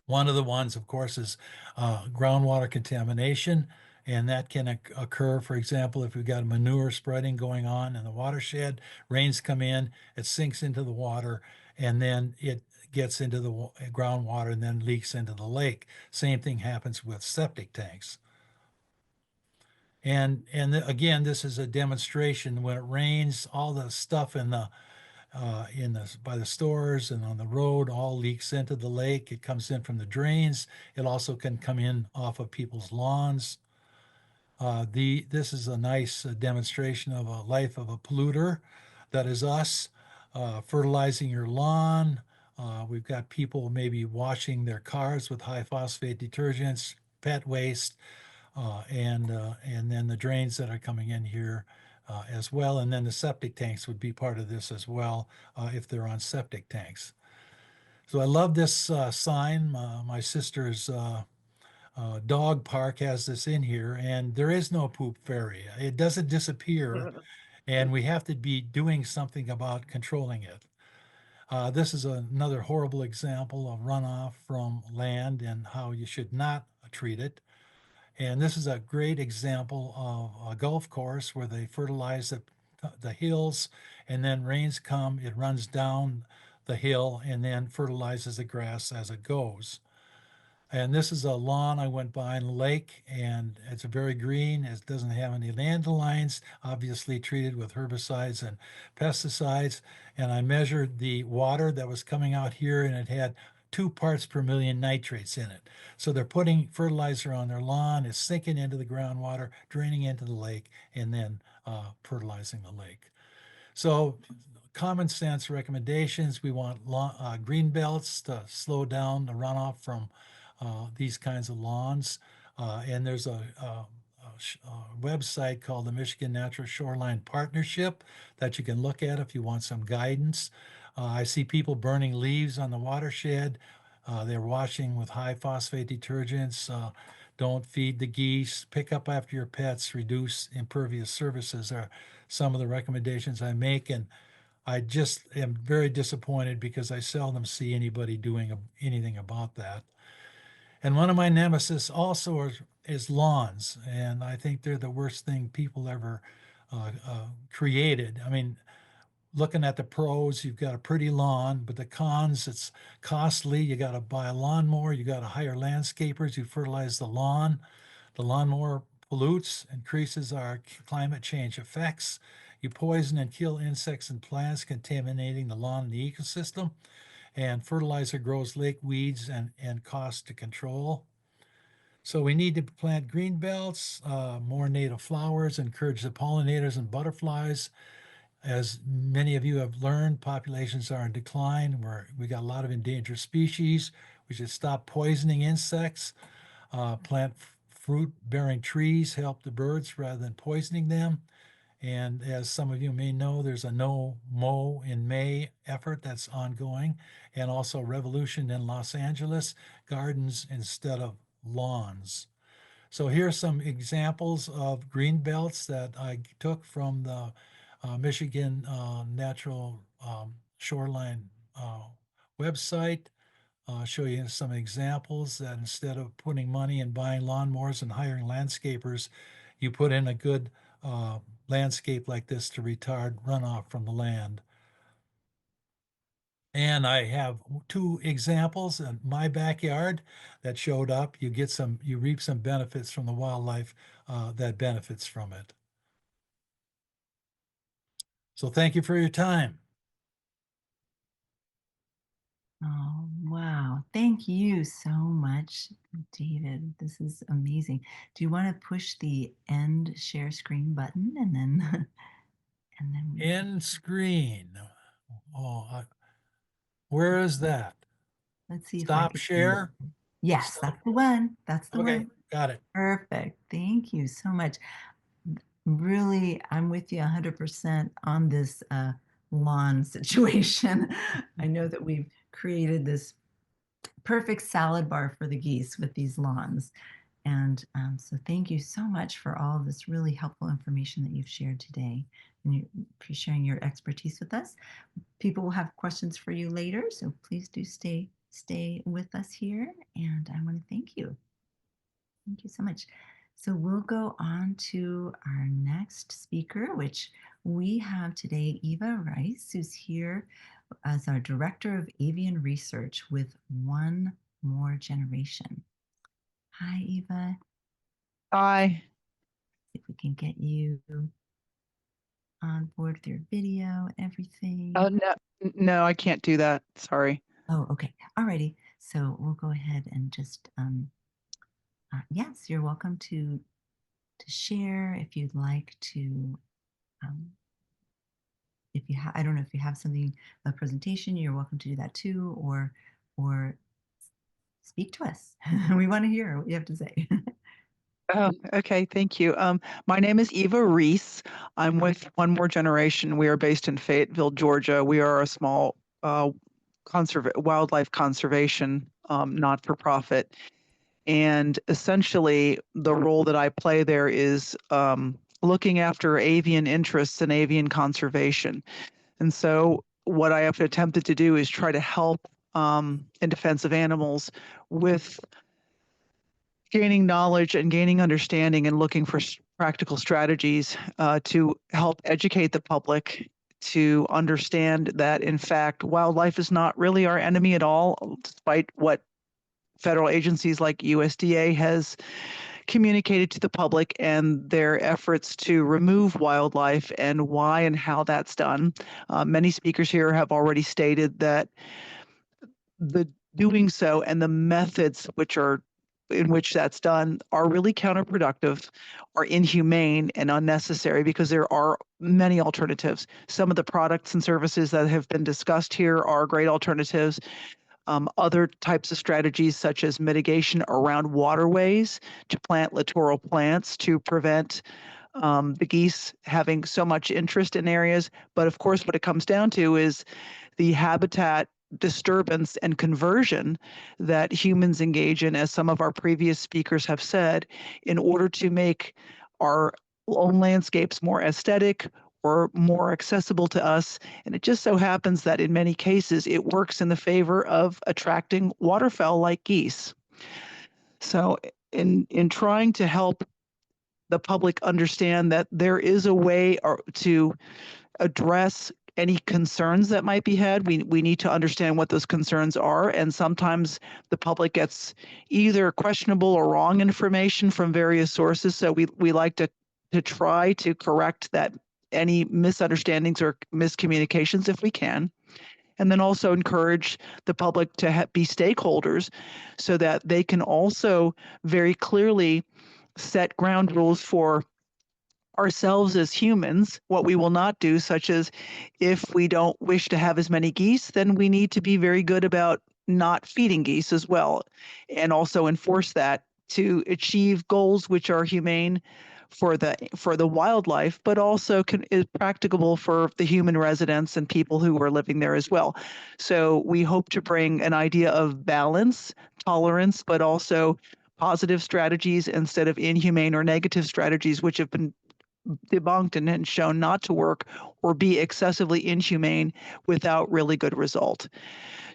One of the ones, of course, is groundwater contamination, and that can occur, for example, if we've got manure spreading going on in the watershed, rains come in, it sinks into the water, and then it gets into the groundwater and then leaks into the lake. Same thing happens with septic tanks. And again, this is a demonstration. When it rains, all the stuff in the by the stores and on the road all leaks into the lake. It comes in from the drains. It also can come in off of people's lawns. This is a nice demonstration of a life of a polluter, that is us, fertilizing your lawn. We've got people maybe washing their cars with high phosphate detergents, pet waste, and then the drains that are coming in here as well. And then the septic tanks would be part of this as well, if they're on septic tanks. So I love this sign. My sister's dog park has this in here, and there is no poop fairy. It doesn't disappear, and we have to be doing something about controlling it. This is another horrible example of runoff from land and how you should not treat it. And this is a great example of a golf course where they fertilize the hills, and then rains come, it runs down the hill and then fertilizes the grass as it goes. And this is a lawn I went by in the lake, and it's very green. It doesn't have any dandelions, obviously treated with herbicides and pesticides. And I measured the water that was coming out here, and it had 2 parts per million nitrates in it. So they're putting fertilizer on their lawn, it's sinking into the groundwater, draining into the lake, and then fertilizing the lake. So common sense recommendations, we want green belts to slow down the runoff from these kinds of lawns. And there's a website called the Michigan Natural Shoreline Partnership that you can look at if you want some guidance. I see people burning leaves on the watershed. They're washing with high phosphate detergents. Don't feed the geese. Pick up after your pets. Reduce impervious surfaces are some of the recommendations I make. And I just am very disappointed because I seldom see anybody doing anything about that. And one of my nemesis also is lawns. And I think they're the worst thing people ever created. I mean, looking at the pros, you've got a pretty lawn, but the cons, it's costly. You got to buy a lawnmower. You got to hire landscapers who fertilize the lawn. The lawnmower pollutes, increases our climate change effects. You poison and kill insects and plants, contaminating the lawn and the ecosystem. And fertilizer grows lake weeds and cost to control. So we need to plant green belts, more native flowers, encourage the pollinators and butterflies. As many of you have learned, populations are in decline. We got a lot of endangered species. We should stop poisoning insects, plant fruit-bearing trees, help the birds rather than poisoning them. And as some of you may know, there's a No Mow in May effort that's ongoing, and also Revolution in Los Angeles, gardens instead of lawns. So here's some examples of green belts that I took from the Michigan Natural Shoreline website. Show you some examples that instead of putting money and buying lawnmowers and hiring landscapers, you put in a good landscape like this to retard runoff from the land. And I have 2 examples in my backyard that showed up. You reap some benefits from the wildlife that benefits from it. So thank you for your time. Oh, wow. Thank you so much, David. This is amazing. Do you want to push the end share screen button and then and then we End screen. Oh, where is that? let's see if I Stop can share? Yes, that's the one. That's the Okay, one. got it. Perfect. Thank you so much. Really, I'm with you 100% on this lawn situation. I know that we've created this perfect salad bar for the geese with these lawns. And so thank you so much for all of this really helpful information that you've shared today and for sharing your expertise with us. People will have questions for you later, so please do stay with us here. And I want to thank you. Thank you so much. So we'll go on to our next speaker, which we have today Eva Rice, who's here as our Director of Avian Research with One More Generation. Hi, Eva. Hi. If we can get you on board with your video and everything. Oh, no, I can't do that. Sorry. Oh, okay. Alrighty. So we'll go ahead and just, yes, you're welcome to share if you'd like to. If you have, I don't know if you have something, a presentation, you're welcome to do that too, or speak to us. We want to hear what you have to say. Oh, okay. Thank you. My name is Eva Reese. I'm with One More Generation. We are based in Fayetteville, Georgia. We are a small wildlife conservation not-for-profit. And essentially, the role that I play there is looking after avian interests and avian conservation. And so what I have attempted to do is try to help in defense of animals with gaining knowledge and gaining understanding and looking for practical strategies to help educate the public to understand that, in fact, wildlife is not really our enemy at all, despite what federal agencies like USDA has communicated to the public and their efforts to remove wildlife and why and how that's done. Many speakers here have already stated that the doing so and the methods in which that's done are really counterproductive, are inhumane and unnecessary because there are many alternatives. Some of the products and services that have been discussed here are great alternatives. Other types of strategies such as mitigation around waterways to plant littoral plants to prevent the geese having so much interest in areas. But of course, what it comes down to is the habitat disturbance and conversion that humans engage in, as some of our previous speakers have said, in order to make our own landscapes more aesthetic or more accessible to us. And it just so happens that in many cases, it works in the favor of attracting waterfowl like geese. So in trying to help the public understand that there is a way to address any concerns that might be had, we need to understand what those concerns are. And sometimes the public gets either questionable or wrong information from various sources. So we like to try to correct that any misunderstandings or miscommunications if we can. And then also encourage the public to be stakeholders so that they can also very clearly set ground rules for ourselves as humans, what we will not do, such as if we don't wish to have as many geese, then we need to be very good about not feeding geese as well, and also enforce that to achieve goals which are humane for the wildlife, but also is practicable for the human residents and people who are living there as well. So we hope to bring an idea of balance, tolerance, but also positive strategies instead of inhumane or negative strategies, which have been debunked and shown not to work or be excessively inhumane without really good result.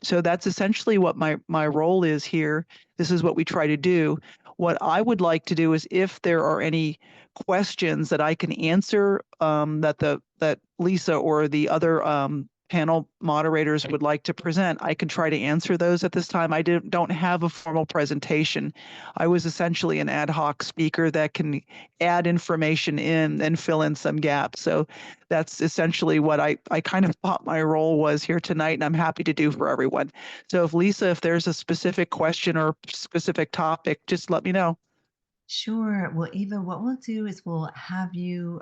So that's essentially what my role is here. This is what we try to do. What I would like to do is, if there are any questions that I can answer that Lisa or the other panel moderators would like to present, I can try to answer those at this time. I don't have a formal presentation. I was essentially an ad hoc speaker that can add information in and fill in some gaps. So that's essentially what I kind of thought my role was here tonight, and I'm happy to do for everyone. So if there's a specific question or specific topic, just let me know. Sure. Well, Eva, what we'll do is we'll have you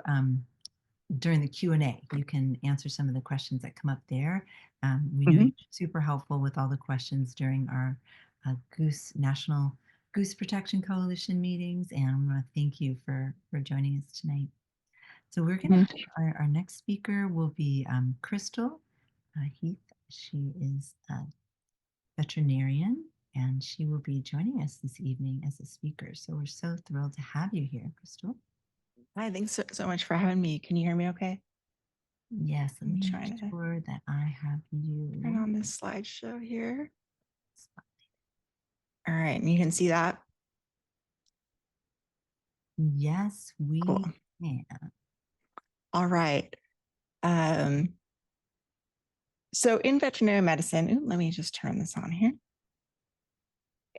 during the Q&A, you can answer some of the questions that come up there. We know you're super helpful with all the questions during our National Goose Protection Coalition meetings, and I want to thank you for joining us tonight. So we're going to have our next speaker will be Crystal Heath. She is a veterinarian and she will be joining us this evening as a speaker. So we're so thrilled to have you here, Crystal. Hi, thanks so much for having me. Can you hear me okay? Yes, let me Trying make to sure that I have you. turn on this slideshow here. All right, and you can see that? Yes, we Cool. can. All right. So in veterinary medicine, let me just turn this on here.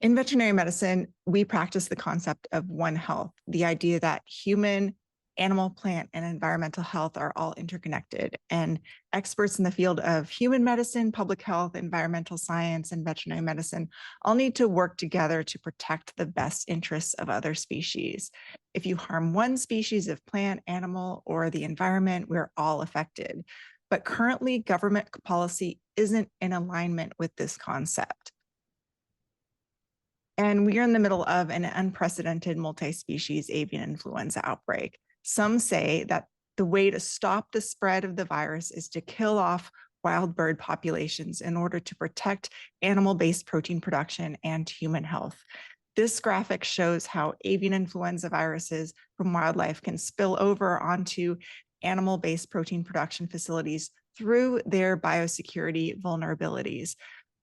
In veterinary medicine, we practice the concept of One Health, the idea that human, animal, plant, and environmental health are all interconnected. And experts in the field of human medicine, public health, environmental science, and veterinary medicine all need to work together to protect the best interests of other species. If you harm one species of plant, animal, or the environment, we're all affected. But currently, government policy isn't in alignment with this concept. And we are in the middle of an unprecedented multi-species avian influenza outbreak. Some say that the way to stop the spread of the virus is to kill off wild bird populations in order to protect animal-based protein production and human health. This graphic shows how avian influenza viruses from wildlife can spill over onto animal-based protein production facilities through their biosecurity vulnerabilities.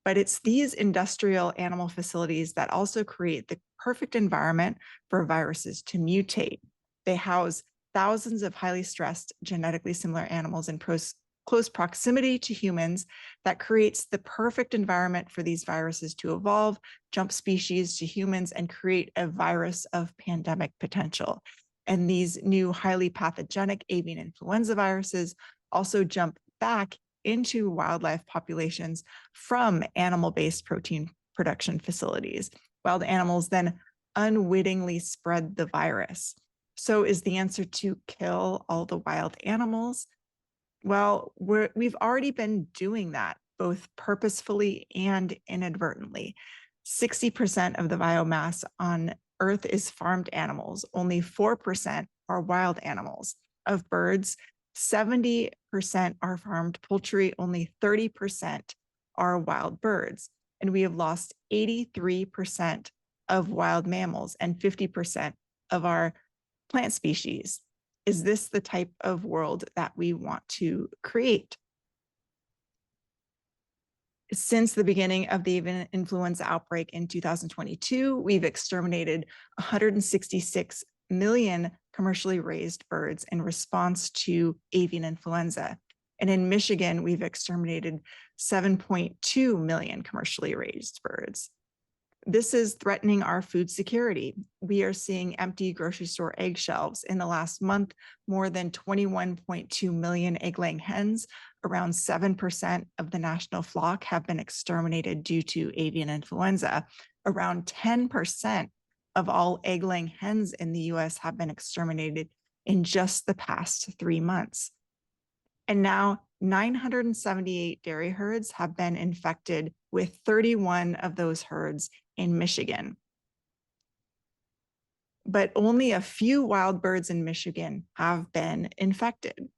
But it's these industrial animal facilities that also create the perfect environment for viruses to mutate. They house thousands of highly stressed, genetically similar animals in close proximity to humans that creates the perfect environment for these viruses to evolve, jump species to humans, and create a virus of pandemic potential. And these new highly pathogenic avian influenza viruses also jump back into wildlife populations from animal-based protein production facilities. Wild animals then unwittingly spread the virus. So is the answer to kill all the wild animals? Well, we've already been doing that, both purposefully and inadvertently. 60% of the biomass on Earth is farmed animals. Only 4% are wild animals. Of birds, 70% are farmed poultry, only 30% are wild birds. And we have lost 83% of wild mammals and 50% of our plant species. Is this the type of world that we want to create? Since the beginning of the avian influenza outbreak in 2022, we've exterminated 166 million commercially raised birds in response to avian influenza. And in Michigan, we've exterminated 7.2 million commercially raised birds. This is threatening our food security. We are seeing empty grocery store egg shelves. In the last month, more than 21.2 million egg-laying hens, around 7% of the national flock, have been exterminated due to avian influenza. Around 10% of all egg-laying hens in the US have been exterminated in just the past 3 months. And now 978 dairy herds have been infected, with 31 of those herds in Michigan. But only a few wild birds in Michigan have been infected.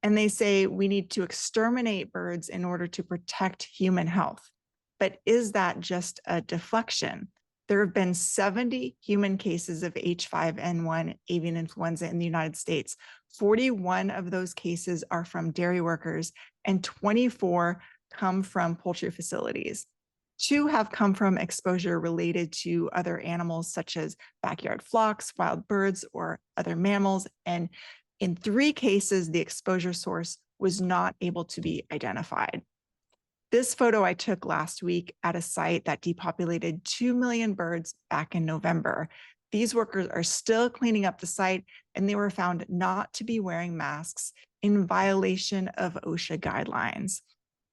And they say we need to exterminate birds in order to protect human health. But is that just a deflection? There have been 70 human cases of H5N1 avian influenza in the United States. 41 of those cases are from dairy workers, and 24 come from poultry facilities. 2 have come from exposure related to other animals, such as backyard flocks, wild birds, or other mammals. And in 3 cases, the exposure source was not able to be identified. This photo I took last week at a site that depopulated 2 million birds back in November. These workers are still cleaning up the site, and they were found not to be wearing masks in violation of OSHA guidelines.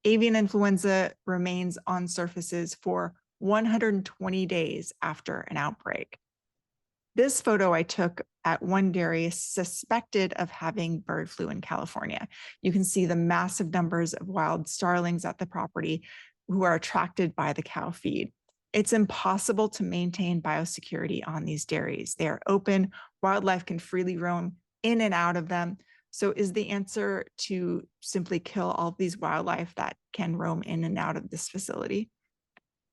Avian influenza remains on surfaces for 120 days after an outbreak. This photo I took at one dairy suspected of having bird flu in California. You can see the massive numbers of wild starlings at the property who are attracted by the cow feed. It's impossible to maintain biosecurity on these dairies. They are open, wildlife can freely roam in and out of them. So is the answer to simply kill all of these wildlife that can roam in and out of this facility?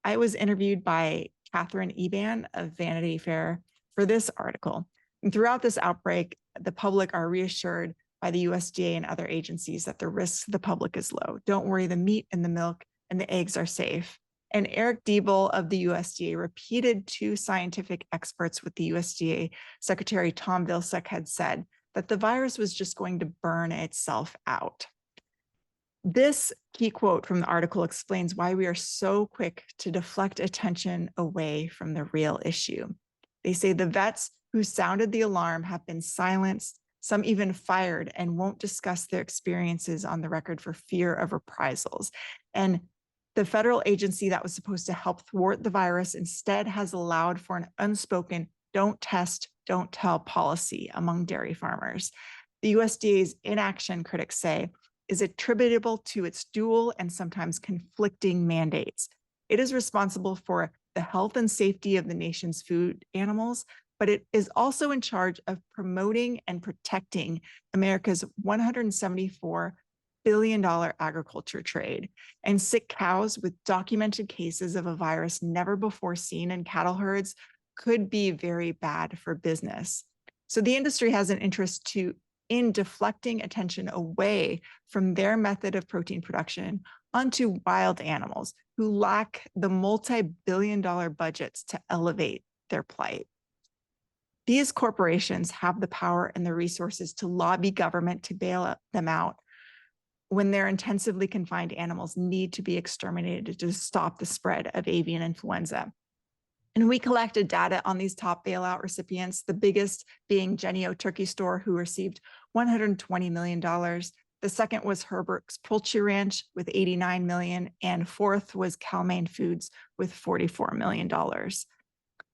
I was interviewed by Catherine Eban of Vanity Fair for this article. And throughout this outbreak, the public are reassured by the USDA and other agencies that the risk to the public is low. Don't worry, the meat and the milk and the eggs are safe. And Eric Diebel of the USDA repeated to scientific experts with the USDA Secretary Tom Vilsack had said that the virus was just going to burn itself out. This key quote from the article explains why we are so quick to deflect attention away from the real issue. They say the vets who sounded the alarm have been silenced, some even fired, and won't discuss their experiences on the record for fear of reprisals. And the federal agency that was supposed to help thwart the virus instead has allowed for an unspoken don't test, don't tell policy among dairy farmers. The USDA's inaction, critics say, is attributable to its dual and sometimes conflicting mandates. It is responsible for the health and safety of the nation's food animals, but it is also in charge of promoting and protecting America's $174 billion agriculture trade. And sick cows with documented cases of a virus never before seen in cattle herds could be very bad for business. So the industry has an interest in deflecting attention away from their method of protein production onto wild animals who lack the multi-billion-dollar budgets to elevate their plight. These corporations have the power and the resources to lobby government to bail them out when their intensively confined animals need to be exterminated to stop the spread of avian influenza. And we collected data on these top bailout recipients, the biggest being Jennie-O Turkey Store, who received $120 million. The second was Herbert's Poultry Ranch with $89 million, and fourth was Cal-Maine Foods with $44 million.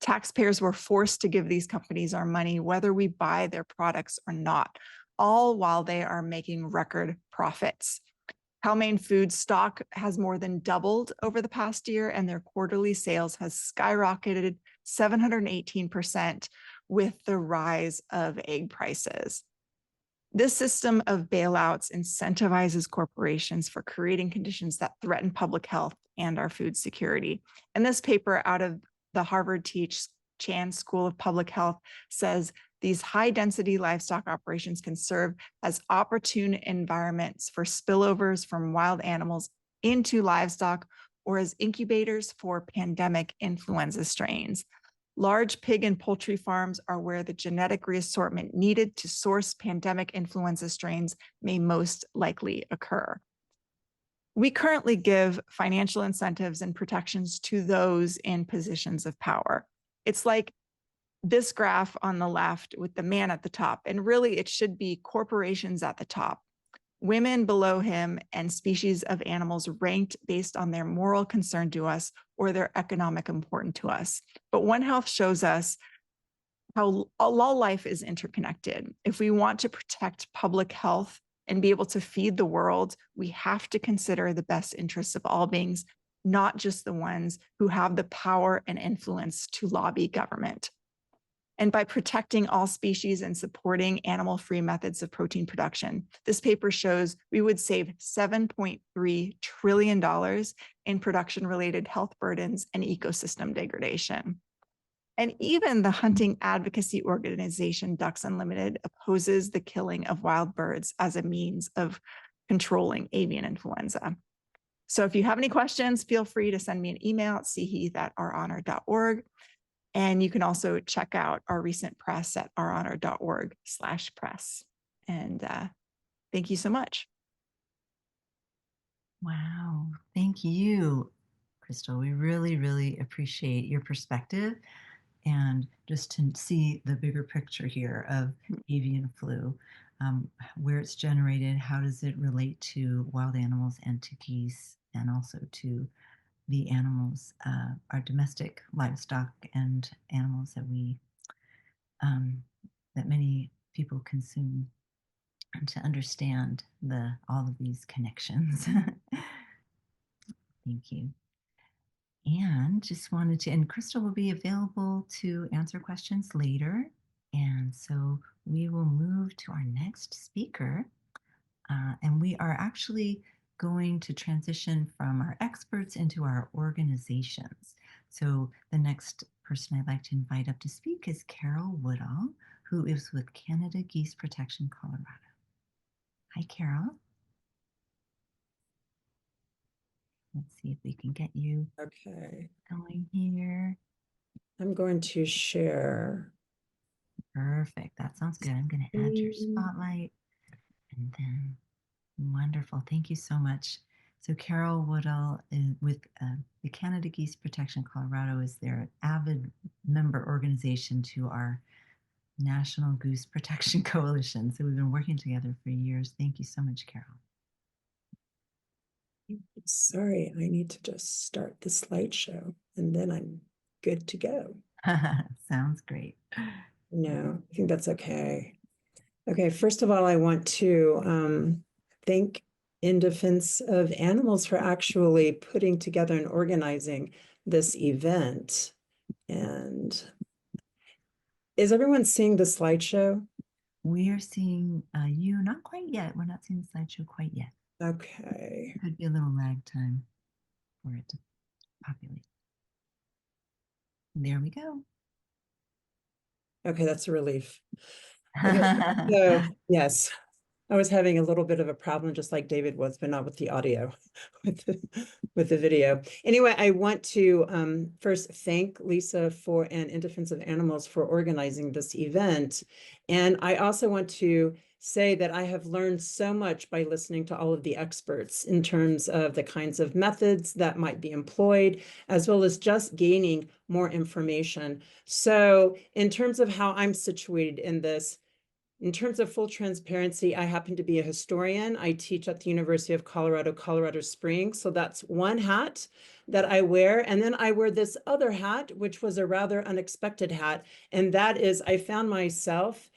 Taxpayers were forced to give these companies our money, whether we buy their products or not, all while they are making record profits. Cal-Maine Foods stock has more than doubled over the past year, and their quarterly sales has skyrocketed 718% with the rise of egg prices. This system of bailouts incentivizes corporations for creating conditions that threaten public health and our food security. And this paper out of the Harvard Chan School of Public Health says these high-density livestock operations can serve as opportune environments for spillovers from wild animals into livestock or as incubators for pandemic influenza strains. Large pig and poultry farms are where the genetic reassortment needed to source pandemic influenza strains may most likely occur. We currently give financial incentives and protections to those in positions of power. It's like this graph on the left with the man at the top, and really it should be corporations at the top, women below him, and species of animals ranked based on their moral concern to us or their economic importance to us. But One Health shows us how all life is interconnected. If we want to protect public health and be able to feed the world, we have to consider the best interests of all beings, not just the ones who have the power and influence to lobby government. And by protecting all species and supporting animal-free methods of protein production, this paper shows we would save $7.3 trillion in production-related health burdens and ecosystem degradation. And even the hunting advocacy organization Ducks Unlimited opposes the killing of wild birds as a means of controlling avian influenza. So if you have any questions, feel free to send me an email at cheath@ourhonor.org. And you can also check out our recent press at ourhonor.org/press. And thank you so much. Wow. Thank you, Crystal. We really, really appreciate your perspective and just to see the bigger picture here of avian flu, where it's generated, how does it relate to wild animals and to geese, and also to the animals, our domestic livestock and animals that that many people consume, and to understand all of these connections. Thank you. And just wanted to, and Crystal will be available to answer questions later. And so we will move to our next speaker. And we are actually going to transition from our experts into our organizations. So the next person I'd like to invite up to speak is Carol Woodall, who is with Canada Geese Protection Colorado. Hi, Carol. Let's see if we can get you Okay, going here. I'm going to share. Perfect. That sounds good. I'm going to add your spotlight and then wonderful. Thank you so much. So Carol Woodall is with the Canada Geese Protection Colorado is their avid member organization to our National Goose Protection Coalition. So we've been working together for years. Thank you so much, Carol. Sorry, I need to just start the slideshow and then I'm good to go. Sounds great. No, I think that's okay. Okay, first of all, I want to thank In Defense of Animals for actually putting together and organizing this event. And is everyone seeing the slideshow? We are seeing you, not quite yet. We're not seeing the slideshow quite yet. Okay. Could be a little lag time for it to populate. There we go. Okay, that's a relief. Okay, so yes, I was having a little bit of a problem, just like David was, but not with the audio, with the video. Anyway, I want to first thank Lisa and In Defense of Animals for organizing this event. And I also want to say that I have learned so much by listening to all of the experts in terms of the kinds of methods that might be employed, as well as just gaining more information. So in terms of how I'm situated in this, in terms of full transparency, I happen to be a historian. I teach at the University of Colorado, Colorado Springs. So that's one hat that I wear. And then I wear this other hat, which was a rather unexpected hat. And that is, I found myself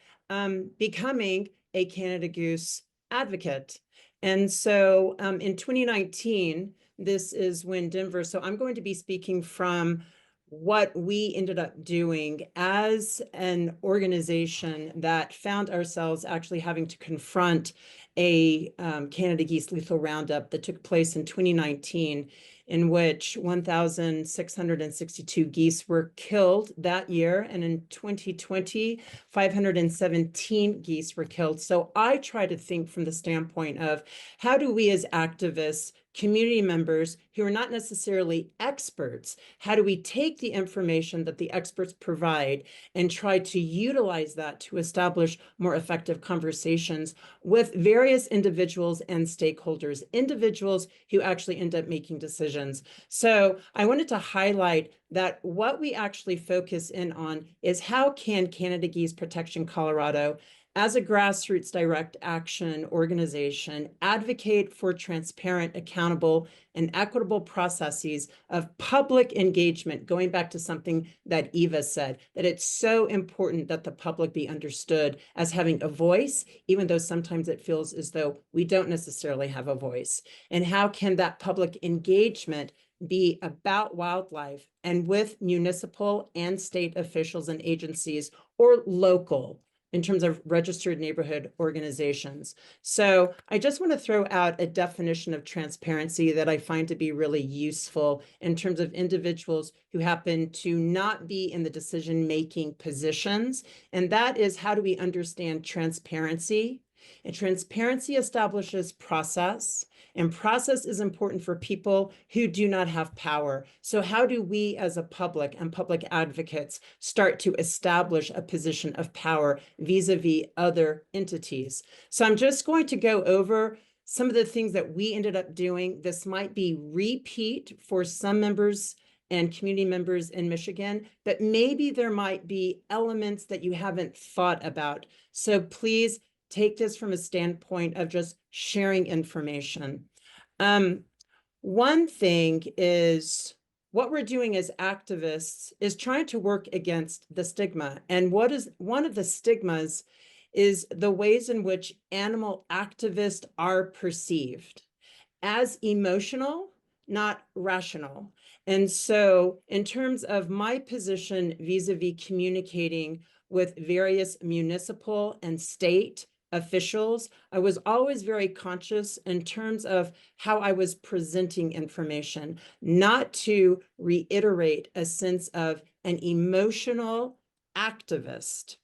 becoming a Canada Goose advocate. And so in 2019, this is when Denver, so I'm going to be speaking from what we ended up doing as an organization that found ourselves actually having to confront a Canada Geese lethal roundup that took place in 2019, in which 1,662 geese were killed that year. And in 2020, 517 geese were killed. So I try to think from the standpoint of how do we as activists, community members who are not necessarily experts, how do we take the information that the experts provide and try to utilize that to establish more effective conversations with various individuals and stakeholders, individuals who actually end up making decisions. So I wanted to highlight that what we actually focus in on is how can Canada Geese Protection Colorado, as a grassroots direct action organization, advocate for transparent, accountable, and equitable processes of public engagement, going back to something that Eva said, that it's so important that the public be understood as having a voice, even though sometimes it feels as though we don't necessarily have a voice. And how can that public engagement be about wildlife and with municipal and state officials and agencies, or local, in terms of registered neighborhood organizations. So I just want to throw out a definition of transparency that I find to be really useful in terms of individuals who happen to not be in the decision-making positions. And that is, how do we understand transparency? And transparency establishes process, and process is important for people who do not have power. So how do we as a public and public advocates start to establish a position of power vis-a-vis other entities? So I'm just going to go over some of the things that we ended up doing. This might be repeat for some members and community members in Michigan, but maybe there might be elements that you haven't thought about. So please take this from a standpoint of just sharing information. One thing is, what we're doing as activists is trying to work against the stigma. And what is one of the stigmas is the ways in which animal activists are perceived as emotional, not rational. And so in terms of my position vis-a-vis communicating with various municipal and state officials, I was always very conscious in terms of how I was presenting information, not to reiterate a sense of an emotional activist.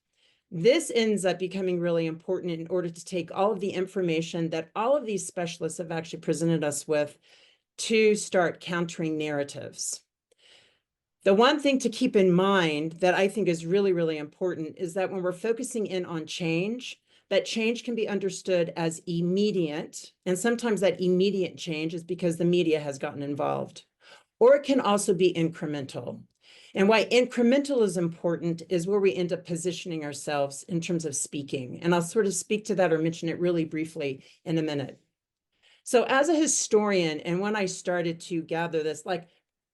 This ends up becoming really important in order to take all of the information that all of these specialists have actually presented us with to start countering narratives. The one thing to keep in mind that I think is really, really important is that when we're focusing in on change, that change can be understood as immediate. And sometimes that immediate change is because the media has gotten involved. Or it can also be incremental. And why incremental is important is where we end up positioning ourselves in terms of speaking. And I'll sort of speak to that or mention it really briefly in a minute. So as a historian, and when I started to gather this, like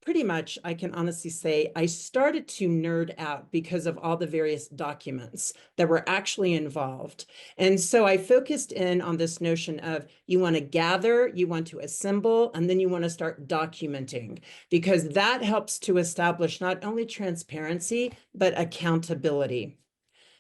pretty much I can honestly say I started to nerd out because of all the various documents that were actually involved. And so I focused in on this notion of you want to gather, you want to assemble, and then you want to start documenting, because that helps to establish not only transparency, but accountability.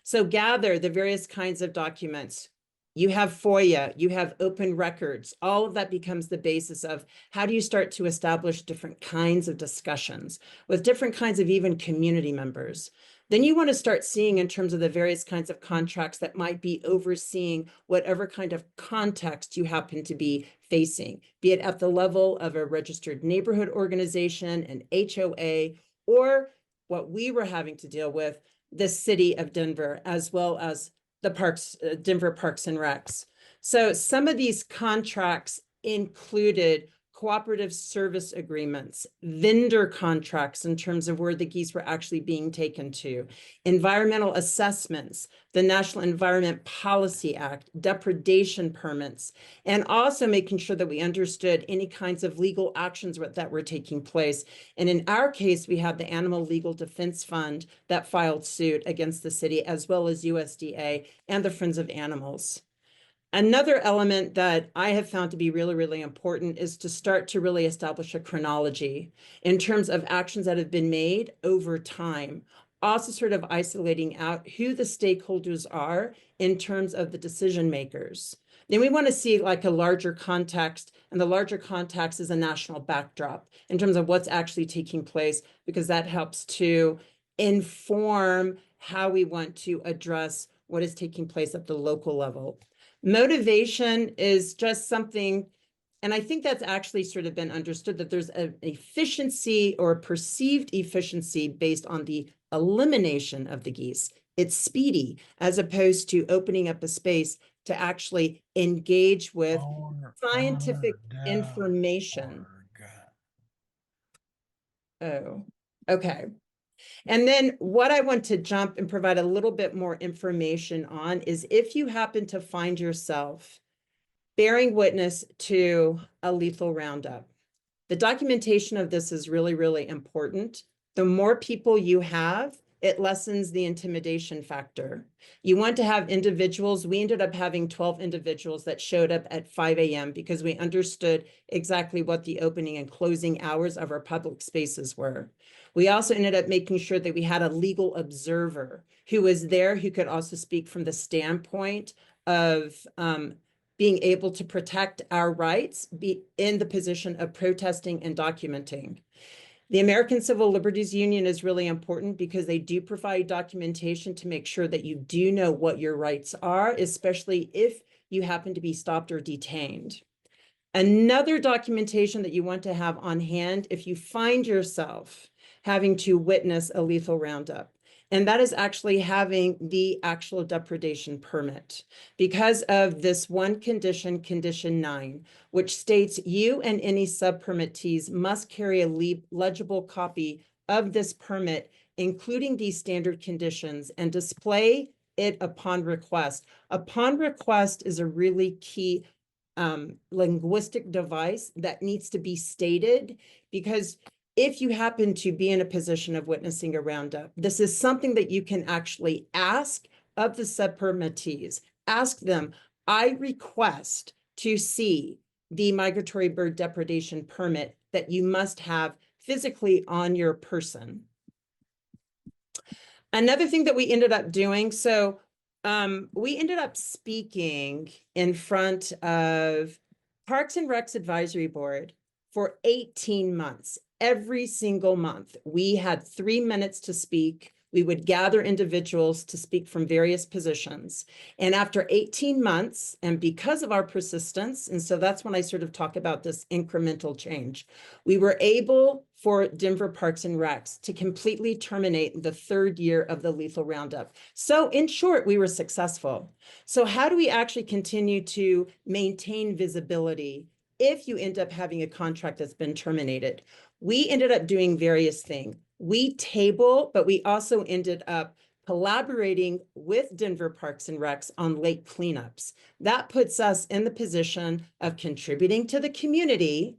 So gather the various kinds of documents. You have FOIA, you have open records, all of that becomes the basis of how do you start to establish different kinds of discussions with different kinds of even community members. Then you want to start seeing in terms of the various kinds of contracts that might be overseeing whatever kind of context you happen to be facing, be it at the level of a registered neighborhood organization, an HOA, or what we were having to deal with, the city of Denver, as well as the parks, Denver Parks and Recs. So some of these contracts included cooperative service agreements, vendor contracts in terms of where the geese were actually being taken to, environmental assessments, the National Environment Policy Act, depredation permits, and also making sure that we understood any kinds of legal actions that were taking place. And in our case, we had the Animal Legal Defense Fund that filed suit against the city, as well as USDA and the Friends of Animals. Another element that I have found to be really, really important is to start to really establish a chronology in terms of actions that have been made over time. Also sort of isolating out who the stakeholders are in terms of the decision makers. Then we want to see like a larger context, and the larger context is a national backdrop in terms of what's actually taking place, because that helps to inform how we want to address what is taking place at the local level. Motivation is just something, and I think that's actually sort of been understood, that there's an efficiency or a perceived efficiency based on the elimination of the geese. It's speedy, as opposed to opening up a space to actually engage with scientific information. Oh, okay. And then what I want to jump and provide a little bit more information on is if you happen to find yourself bearing witness to a lethal roundup, the documentation of this is really, really important. The more people you have, it lessens the intimidation factor. You want to have individuals. We ended up having 12 individuals that showed up at 5 a.m. because we understood exactly what the opening and closing hours of our public spaces were. We also ended up making sure that we had a legal observer who was there, who could also speak from the standpoint of being able to protect our rights, be in the position of protesting and documenting. The American Civil Liberties Union is really important because they do provide documentation to make sure that you do know what your rights are, especially if you happen to be stopped or detained. Another documentation that you want to have on hand if you find yourself having to witness a lethal roundup, and that is actually having the actual depredation permit, because of this one condition, condition 9, which states you and any sub-permittees must carry a legible copy of this permit, including these standard conditions, and display it upon request. Upon request is a really key linguistic device that needs to be stated, because if you happen to be in a position of witnessing a roundup, this is something that you can actually ask of the sub-permittees. Ask them, I request to see the migratory bird depredation permit that you must have physically on your person. Another thing that we ended up doing, so we ended up speaking in front of Parks and Recs Advisory Board for 18 months. Every single month, we had 3 minutes to speak. We would gather individuals to speak from various positions. And after 18 months, and because of our persistence, and so that's when I sort of talk about this incremental change, we were able for Denver Parks and Recs to completely terminate the 3rd year of the lethal roundup. So in short, we were successful. So how do we actually continue to maintain visibility if you end up having a contract that's been terminated? We ended up doing various things. We table, but we also ended up collaborating with Denver Parks and Recs on lake cleanups. That puts us in the position of contributing to the community,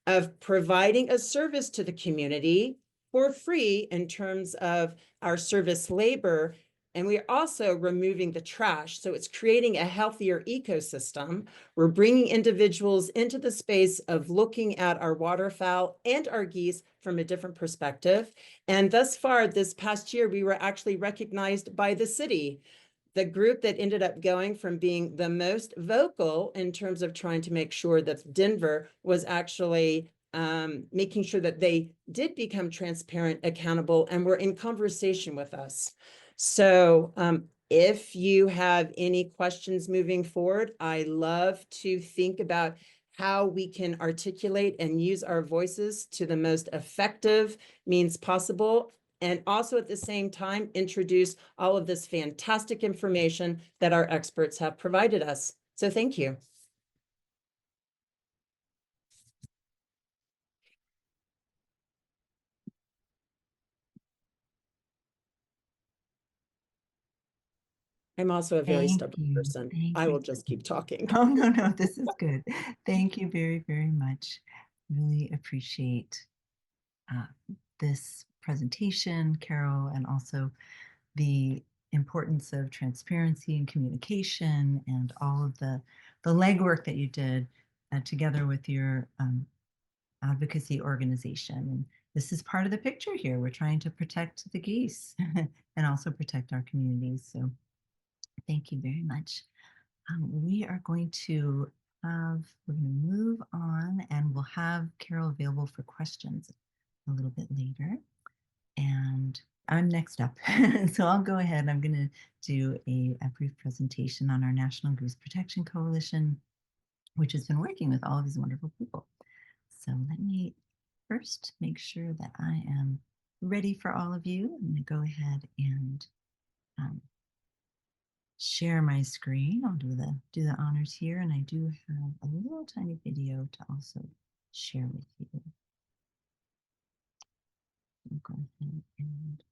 of providing a service to the community for free in terms of our service labor. And we're also removing the trash. So it's creating a healthier ecosystem. We're bringing individuals into the space of looking at our waterfowl and our geese from a different perspective. And thus far, this past year, we were actually recognized by the city. The group that ended up going from being the most vocal in terms of trying to make sure that Denver was actually making sure that they did become transparent, accountable, and were in conversation with us. So if you have any questions moving forward, I love to think about how we can articulate and use our voices to the most effective means possible. And also at the same time, introduce all of this fantastic information that our experts have provided us. So thank you. I'm also a very Thank stubborn you. person. Thank I you. will just keep talking. Oh, no, this is good. Thank you very, very much. Really appreciate this presentation, Carol, and also the importance of transparency and communication and all of the legwork that you did together with your advocacy organization. And this is part of the picture here. We're trying to protect the geese and also protect our communities. So thank you very much. We are going to move on, and we'll have Carol available for questions a little bit later. And I'm next up. So I'll go ahead. I'm going to do a brief presentation on our National Goose Protection Coalition, which has been working with all of these wonderful people. So let me first make sure that I am ready for all of you. I'm going to go ahead and share my screen. I'll do the honors here, and I do have a little tiny video to also share with you. I'll go ahead and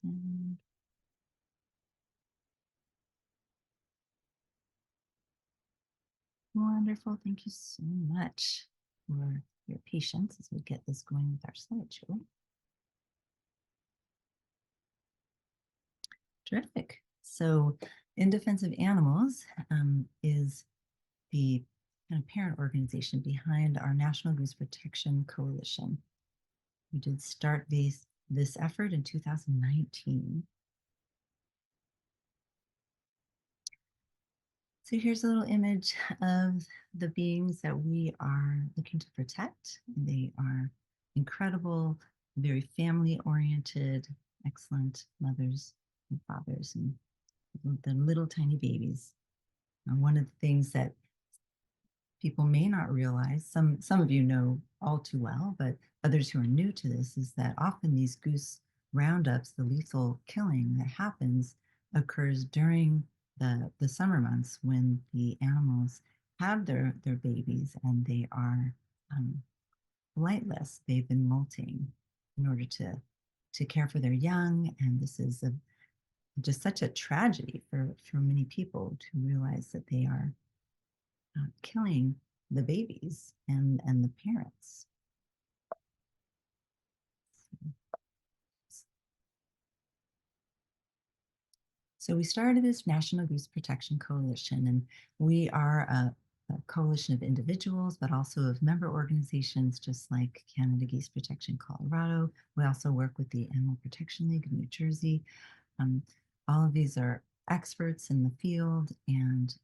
send. Wonderful. Thank you so much for your patience as we get this going with our slideshow. Terrific. So In Defense of Animals is the kind of parent organization behind our National Goose Protection Coalition. We did start this effort in 2019. So here's a little image of the beings that we are looking to protect. They are incredible, very family-oriented, excellent mothers and fathers, and the little tiny babies. One of the things that people may not realize, some of you know all too well, but others who are new to this, is that often these goose roundups, the lethal killing that happens, occurs during the summer months when the animals have their babies and they are flightless. They've been molting in order to care for their young, and this is just such a tragedy for many people to realize that they are killing the babies and the parents. So we started this National Goose Protection Coalition, and we are a coalition of individuals, but also of member organizations, just like Canada Geese Protection Colorado. We also work with the Animal Protection League of New Jersey. All of these are experts in the field, and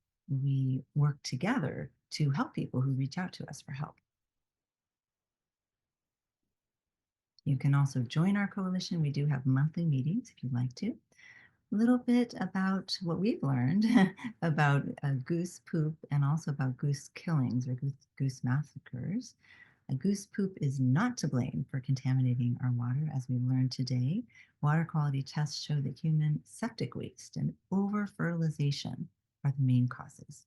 we work together to help people who reach out to us for help. You can also join our coalition. We do have monthly meetings if you'd like to. A little bit about what we've learned about goose poop and also about goose killings or goose massacres. Goose poop is not to blame for contaminating our water, as we learned today. Water quality tests show that human septic waste and over-fertilization are the main causes.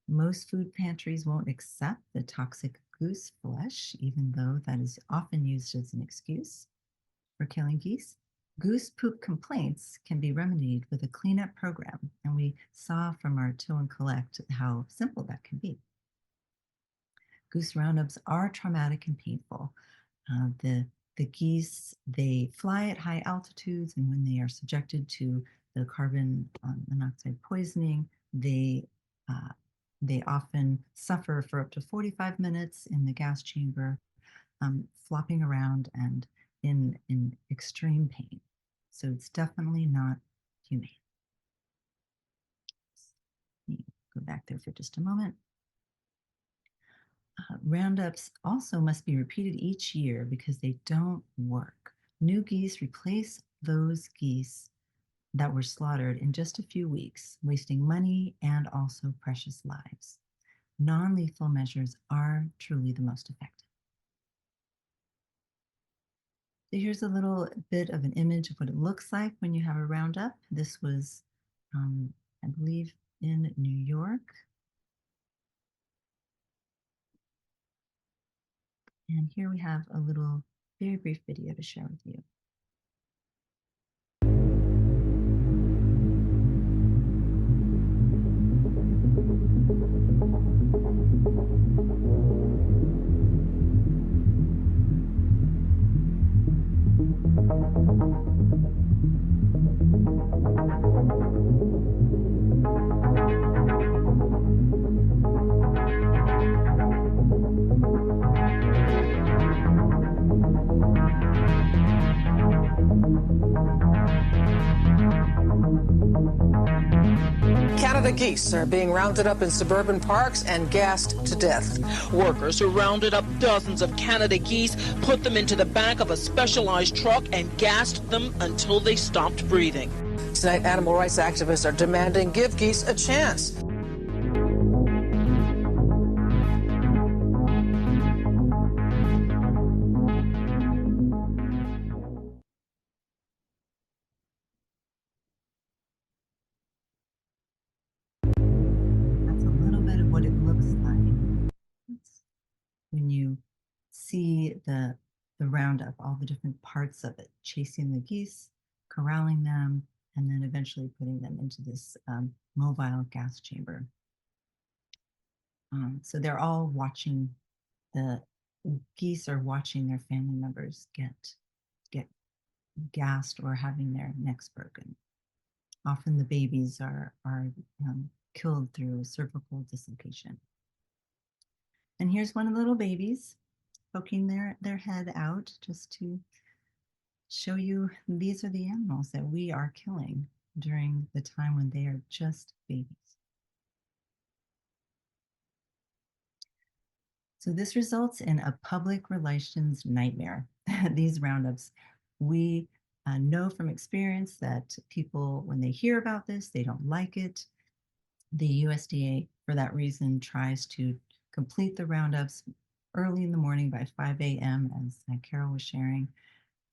Most food pantries won't accept the toxic goose flesh, even though that is often used as an excuse for killing geese. Goose poop complaints can be remedied with a cleanup program, and we saw from our tow and collect how simple that can be. Goose roundups are traumatic and painful. The geese, they fly at high altitudes, and when they are subjected to the carbon monoxide poisoning, they often suffer for up to 45 minutes in the gas chamber, flopping around and in extreme pain. So it's definitely not humane. Let me go back there for just a moment. Roundups also must be repeated each year because they don't work. New geese replace those geese that were slaughtered in just a few weeks, wasting money and also precious lives. Non-lethal measures are truly the most effective. So here's a little bit of an image of what it looks like when you have a roundup. This was, I believe, in New York. And here we have a little, very brief video to share with you. Canada geese are being rounded up in suburban parks and gassed to death. Workers who rounded up dozens of Canada geese put them into the back of a specialized truck and gassed them until they stopped breathing. Tonight, animal rights activists are demanding give geese a chance. That's a little bit of what it looks like when you see the roundup, all the different parts of it, chasing the geese, corralling them, and then eventually putting them into this mobile gas chamber. So they're all watching, the geese are watching their family members get gassed or having their necks broken. Often the babies are killed through cervical dislocation. And here's one of the little babies poking their head out just to show you these are the animals that we are killing during the time when they are just babies. So this results in a public relations nightmare. These roundups, we know from experience that people, when they hear about this, they don't like it. The USDA, for that reason, tries to complete the roundups early in the morning by 5 a.m., as Carol was sharing.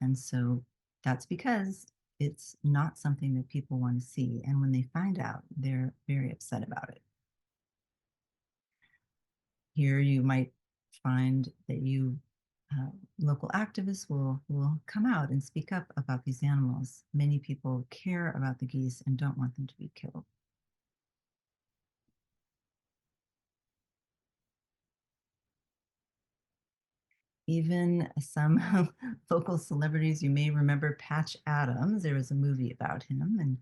And so that's because it's not something that people want to see. And when they find out, they're very upset about it. Here you might find that local activists will come out and speak up about these animals. Many people care about the geese and don't want them to be killed. Even some local celebrities, you may remember Patch Adams. There was a movie about him, and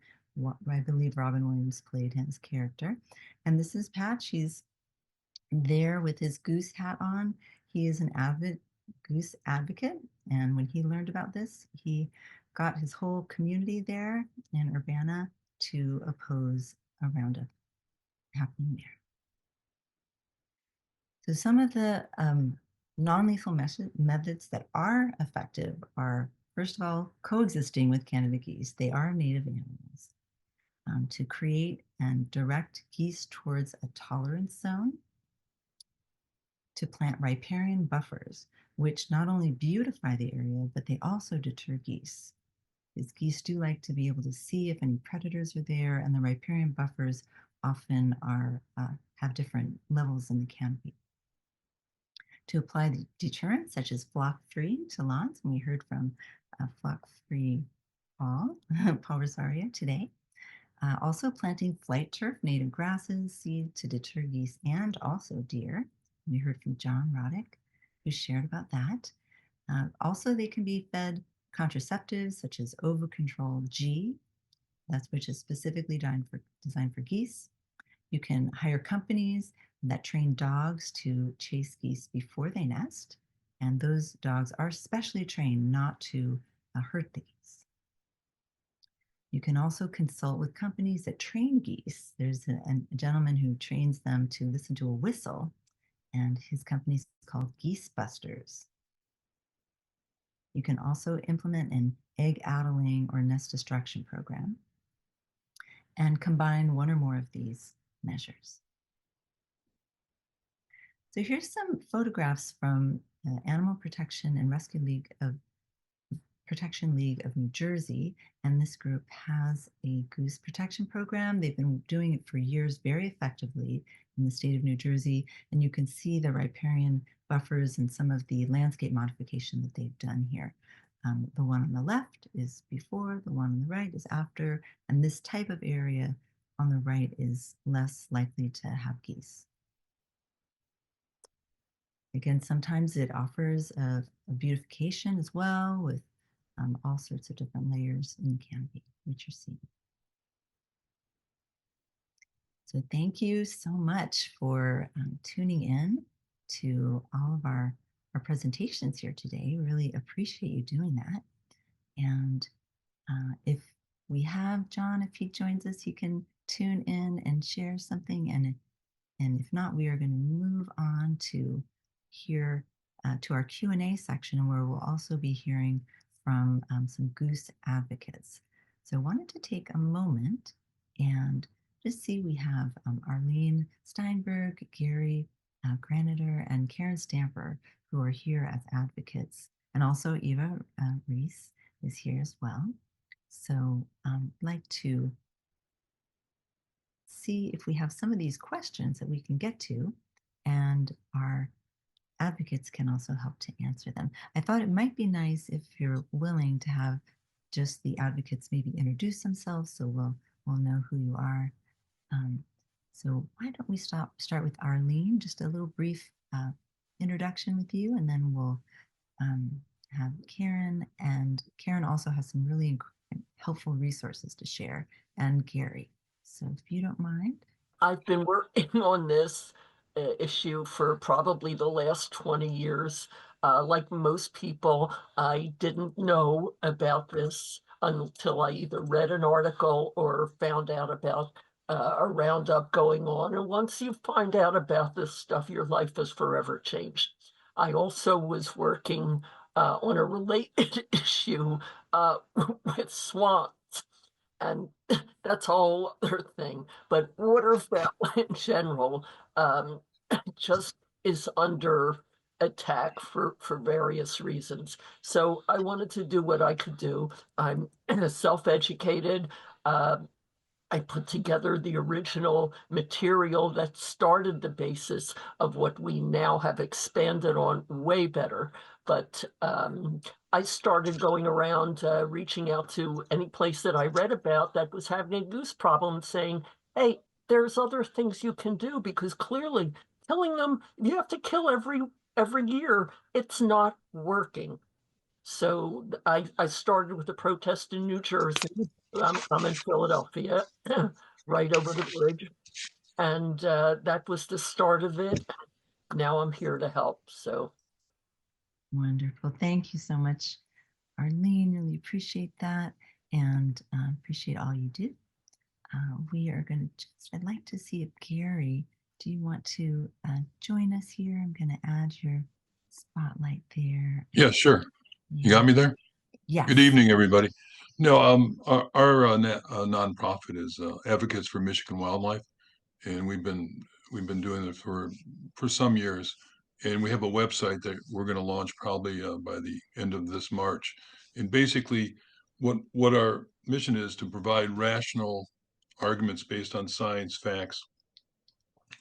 I believe Robin Williams played his character. And this is Patch. He's there with his goose hat on. He is an avid goose advocate. And when he learned about this, he got his whole community there in Urbana to oppose a Roundup happening there. So some of the non-lethal methods that are effective are, first of all, coexisting with Canada geese. They are native animals. To create and direct geese towards a tolerance zone, to plant riparian buffers, which not only beautify the area, but they also deter geese. Because geese do like to be able to see if any predators are there, and the riparian buffers often are have different levels in the canopy. To apply the deterrents such as flock-free to lawns, and we heard from flock-free Paul Rosario today. Also planting flight turf, native grasses, seed to deter geese and also deer. We heard from John Roddick, who shared about that. Also, they can be fed contraceptives such as Ovocontrol G, which is specifically designed for geese. You can hire companies that train dogs to chase geese before they nest, and those dogs are specially trained not to hurt the geese. You can also consult with companies that train geese. There's a gentleman who trains them to listen to a whistle, and his company is called Geese Busters. You can also implement an egg addling or nest destruction program and combine one or more of these measures. So here's some photographs from the Animal Protection and Rescue League of New Jersey, and this group has a goose protection program. They've been doing it for years very effectively in the state of New Jersey, and you can see the riparian buffers and some of the landscape modification that they've done here. The one on the left is before, the one on the right is after, and this type of area on the right is less likely to have geese. Again, sometimes it offers a beautification as well with all sorts of different layers in the canopy, which you're seeing. So thank you so much for tuning in to all of our presentations here today. Really appreciate you doing that. And if we have John, if he joins us, he can tune in and share something. And if not, we are going to move on to here to our Q&A section, where we'll also be hearing from some goose advocates. So I wanted to take a moment and just see we have Arlene Steinberg, Gary Graniter, and Karen Stamper, who are here as advocates. And also Eva Reese is here as well. So I'd like to see if we have some of these questions that we can get to, and our advocates can also help to answer them. I thought it might be nice if you're willing to have just the advocates maybe introduce themselves, so we'll know who you are. So why don't we start with Arlene, just a little brief introduction with you, and then we'll have Karen, and Karen also has some really helpful resources to share, and Gary. So if you don't mind. I've been working on this issue for probably the last 20 years. Like most people, I didn't know about this until I either read an article or found out about a roundup going on. And once you find out about this stuff, your life is forever changed. I also was working on a related issue with swans. And that's a whole other thing. But waterfowl in general just is under attack for various reasons. So I wanted to do what I could do. I'm self-educated. I put together the original material that started the basis of what we now have expanded on way better. But I started going around reaching out to any place that I read about that was having a goose problem, saying, hey, there's other things you can do, because clearly killing them, you have to kill every year. It's not working. So I started with a protest in New Jersey. I'm in Philadelphia, right over the bridge. And that was the start of it. Now I'm here to help. So Wonderful. Thank you so much, Arlene. Really appreciate that, and appreciate all you do. we are going to I'd like to see if Gary, do you want to join us here? I'm going to add your spotlight there. Yeah, sure. You Yeah. got me there? Yes. Good evening, everybody. No, our nonprofit is Advocates for Michigan Wildlife, and we've been doing it for some years. And we have a website that we're going to launch probably by the end of this March. And basically, what our mission is to provide rational arguments based on science, facts,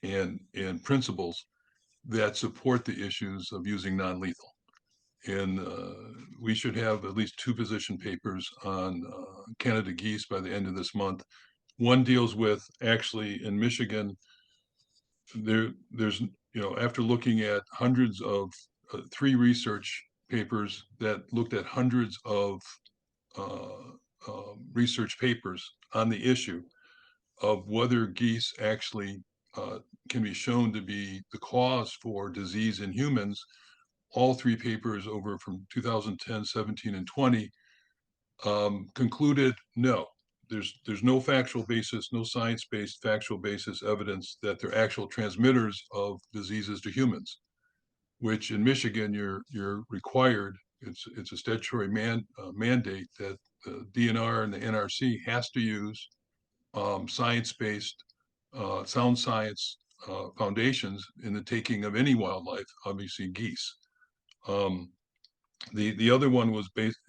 and principles that support the issues of using non-lethal. And we should have at least 2 position papers on Canada geese by the end of this month. One deals with, actually, in Michigan, there's, after looking at hundreds of 3 research papers that looked at hundreds of research papers on the issue of whether geese actually can be shown to be the cause for disease in humans. All 3 papers over from 2010, 17, and 20 concluded no. There's no factual basis, no science-based factual basis evidence that they're actual transmitters of diseases to humans, which in Michigan you're required. It's a statutory mandate that the DNR and the NRC has to use science-based, sound science foundations in the taking of any wildlife, obviously geese. The other one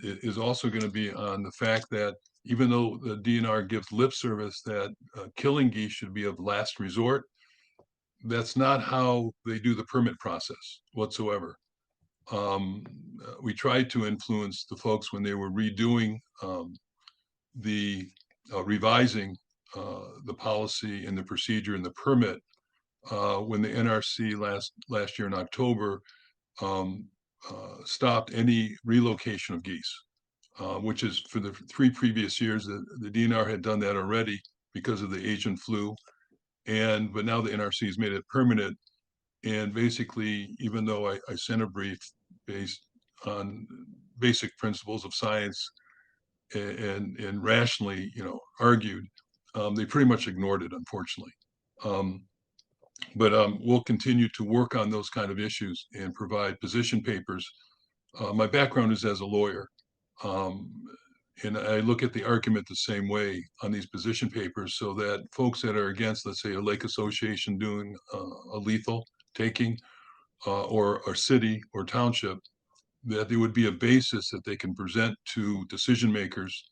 is also going to be on the fact that even though the DNR gives lip service that killing geese should be of last resort, that's not how they do the permit process whatsoever. We tried to influence the folks when they were redoing revising the policy and the procedure and the permit when the NRC last year in October stopped any relocation of geese, which is for the 3 previous years. The DNR had done that already because of the Asian flu, but now the NRC has made it permanent. And basically, even though I sent a brief based on basic principles of science and rationally, argued, they pretty much ignored it, unfortunately. But we'll continue to work on those kind of issues and provide position papers. My background is as a lawyer, and I look at the argument the same way on these position papers, so that folks that are against, let's say, a lake association doing a lethal taking, or a city or township, that there would be a basis that they can present to decision makers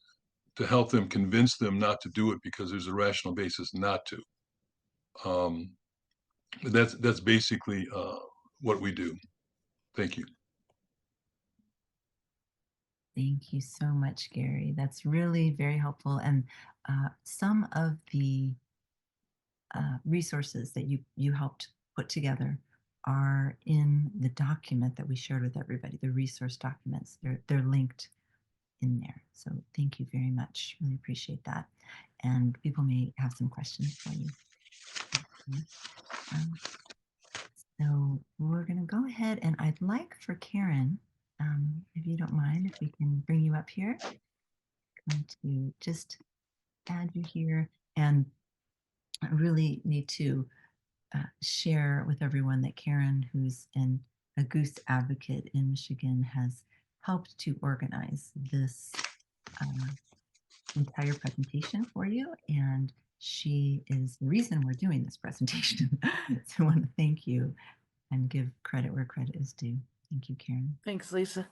to help them convince them not to do it because there's a rational basis not to. That's basically what we do. Thank you. Thank you so much, Gary. That's really very helpful. And some of the resources that you helped put together are in the document that we shared with everybody, the resource documents. They're linked in there. So thank you very much. Really appreciate that. And people may have some questions for you. So we're going to go ahead, and I'd like for Karen, if you don't mind, if we can bring you up here. I'm going to just add you here, and I really need to share with everyone that Karen, who's a goose advocate in Michigan, has helped to organize this entire presentation for you, and she is the reason we're doing this presentation. So I want to thank you and give credit where credit is due. Thank you, Karen. Thanks, Lisa.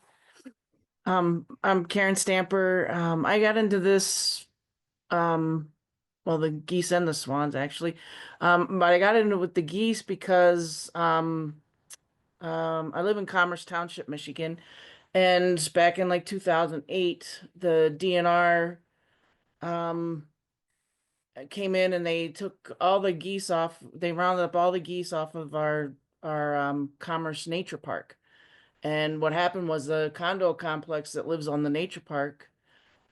I'm Karen Stamper. I got into this, well, the geese and the swans actually, but I got into it with the geese because I live in Commerce Township, Michigan, and back in like 2008, the DNR came in and they took all the geese off. They rounded up all the geese off of our Commerce Nature Park. And what happened was the condo complex that lives on the nature park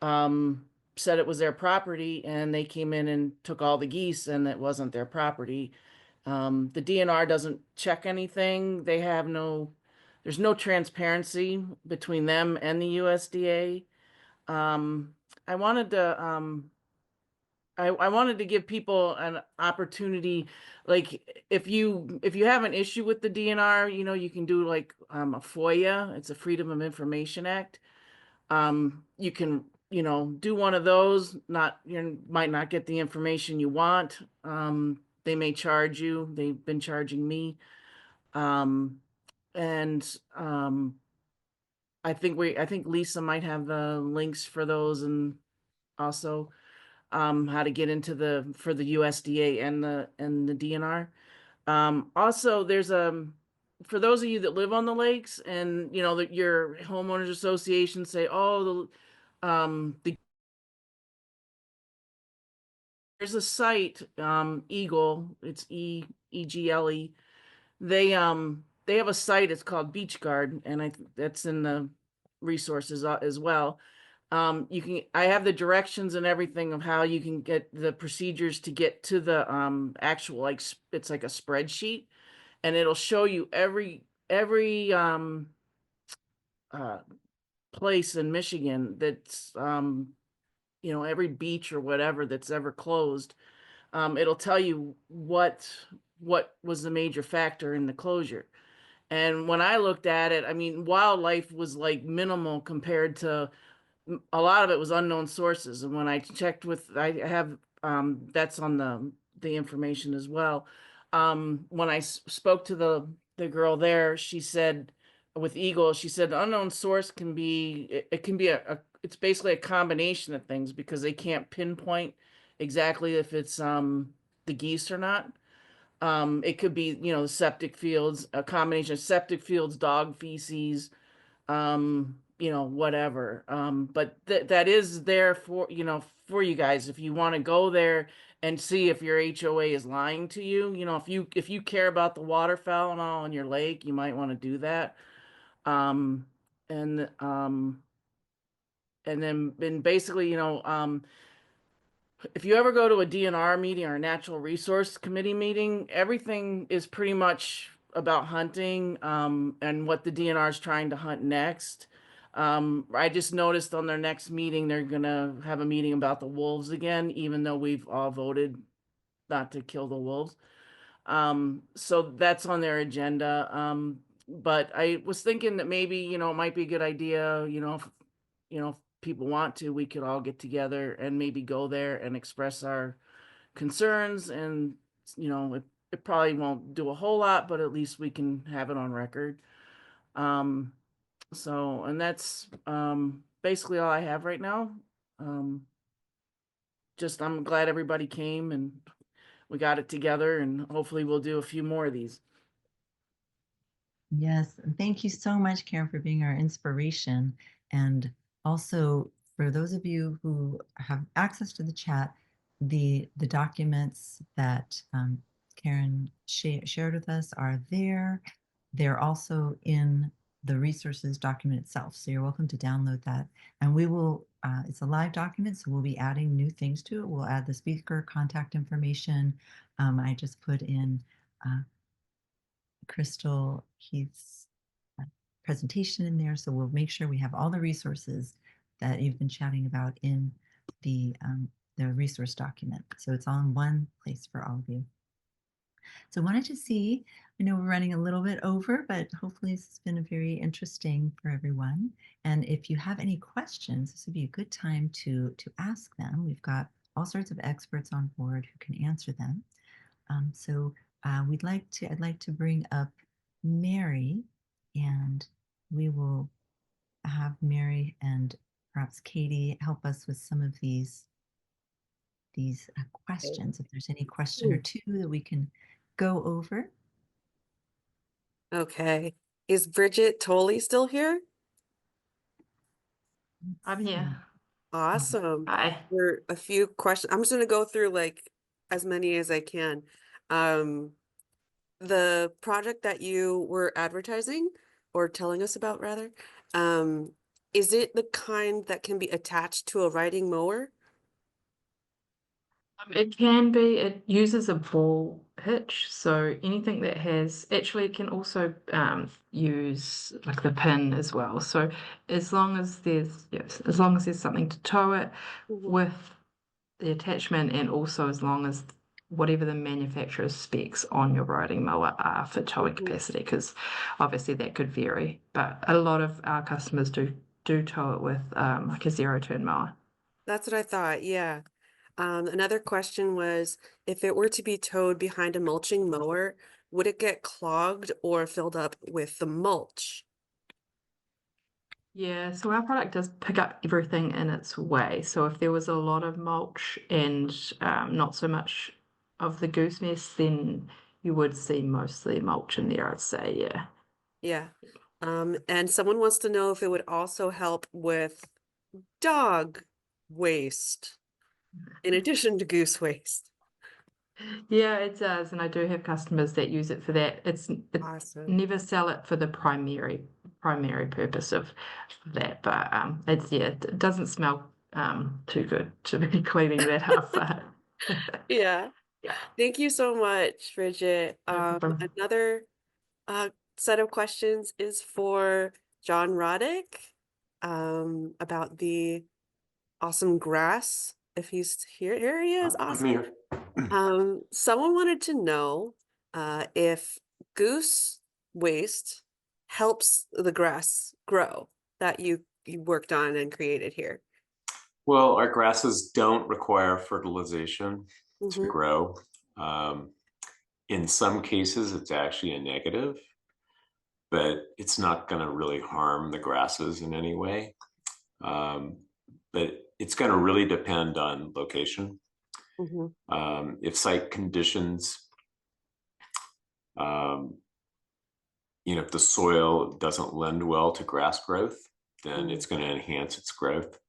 said it was their property, and they came in and took all the geese, and it wasn't their property. The DNR doesn't check anything. There's no transparency between them and the USDA. I I wanted to give people an opportunity, like if you have an issue with the DNR, you know, you can do like a FOIA. It's a Freedom of Information Act. You can, you know, do one of those. Not, you might not get the information you want. They may charge you. They've been charging me. And I think Lisa might have the links for those, and also how to get into for the USDA and the DNR. Also, there's for those of you that live on the lakes, and you know that your homeowners association say, oh, there's a site, Eagle, it's EGLE. They have a site, it's called Beach Guard, and that's in the resources as well. I have the directions and everything of how you can get the procedures to get to the actual, like, it's like a spreadsheet, and it'll show you every place in Michigan that's you know, every beach or whatever that's ever closed. It'll tell you what was the major factor in the closure. And when I looked at it, I mean, wildlife was like minimal compared to a lot of it was unknown sources. And when I checked with, I have that's on the information as well. When I spoke to the girl there, she said with Eagle, she said unknown source can be, it can be it's basically a combination of things, because they can't pinpoint exactly if it's the geese or not. It could be, you know, septic fields, a combination of septic fields, dog feces, you know, whatever. But that is there for, you know, for you guys, if you want to go there and see if your HOA is lying to you. You know, if you care about the waterfowl and all in your lake, you might want to do that. Um, and then basically, you know, if you ever go to a DNR meeting or a Natural Resource Committee meeting, everything is pretty much about hunting, and what the DNR is trying to hunt next. I just noticed on their next meeting, they're gonna have a meeting about the wolves again, even though we've all voted not to kill the wolves. So that's on their agenda. But I was thinking that maybe, you know, it might be a good idea, you know, if people want to, we could all get together and maybe go there and express our concerns. And, you know, it probably won't do a whole lot, but at least we can have it on record. So, and that's basically all I have right now. Just, I'm glad everybody came and we got it together, and hopefully we'll do a few more of these. Yes, thank you so much, Karen, for being our inspiration. And also, for those of you who have access to the chat, the documents that Karen shared with us are there. They're also in the resources document itself. So you're welcome to download that. And we will, it's a live document, so we'll be adding new things to it. We'll add the speaker contact information. I just put in Crystal Heath's presentation in there. So we'll make sure we have all the resources that you've been chatting about in the resource document. So it's all in one place for all of you. So I wanted to see, I know we're running a little bit over, but hopefully this has been very interesting for everyone. And if you have any questions, this would be a good time to ask them. We've got all sorts of experts on board who can answer them. I'd like to bring up Mary, and we will have Mary and perhaps Katie help us with some of these questions. If there's any question or two that we can go over. Okay. Is Bridget Tolley still here? I'm here. Awesome. Hi. There are a few questions. I'm just going to go through like as many as I can. The project that you were advertising or telling us about rather, is it the kind that can be attached to a riding mower? It can be, it uses a ball hitch, so anything that has, actually it can also use like the pin as well. So as long as there's, yes, as long as there's something to tow it with, the attachment, and also as long as whatever the manufacturer's specs on your riding mower are for towing capacity, because obviously that could vary. But a lot of our customers do tow it with like a zero turn mower. That's what I thought. Yeah. Another question was, if it were to be towed behind a mulching mower, would it get clogged or filled up with the mulch? Yeah, so our product does pick up everything in its way. So if there was a lot of mulch and not so much of the goose mess, then you would see mostly mulch in there, I'd say, yeah. Yeah. And someone wants to know if it would also help with dog waste in addition to goose waste. Yeah, it does, and I do have customers that use it for that. It Awesome. never sell it for the primary purpose of that, but it's it doesn't smell too good to be cleaning that up. But Yeah. yeah, Thank you so much, Bridget. no problem. Another set of questions is for John Roddick about the awesome grass. If he's here, here he is. I'm Awesome. here. Someone wanted to know if goose waste helps the grass grow that you worked on and created here. Well, our grasses don't require fertilization to Mhm. grow. In some cases, it's actually a negative, but it's not going to really harm the grasses in any way. But it's going to really depend on location. Mhm. If site conditions, if the soil doesn't lend well to grass growth, then it's going to enhance its growth.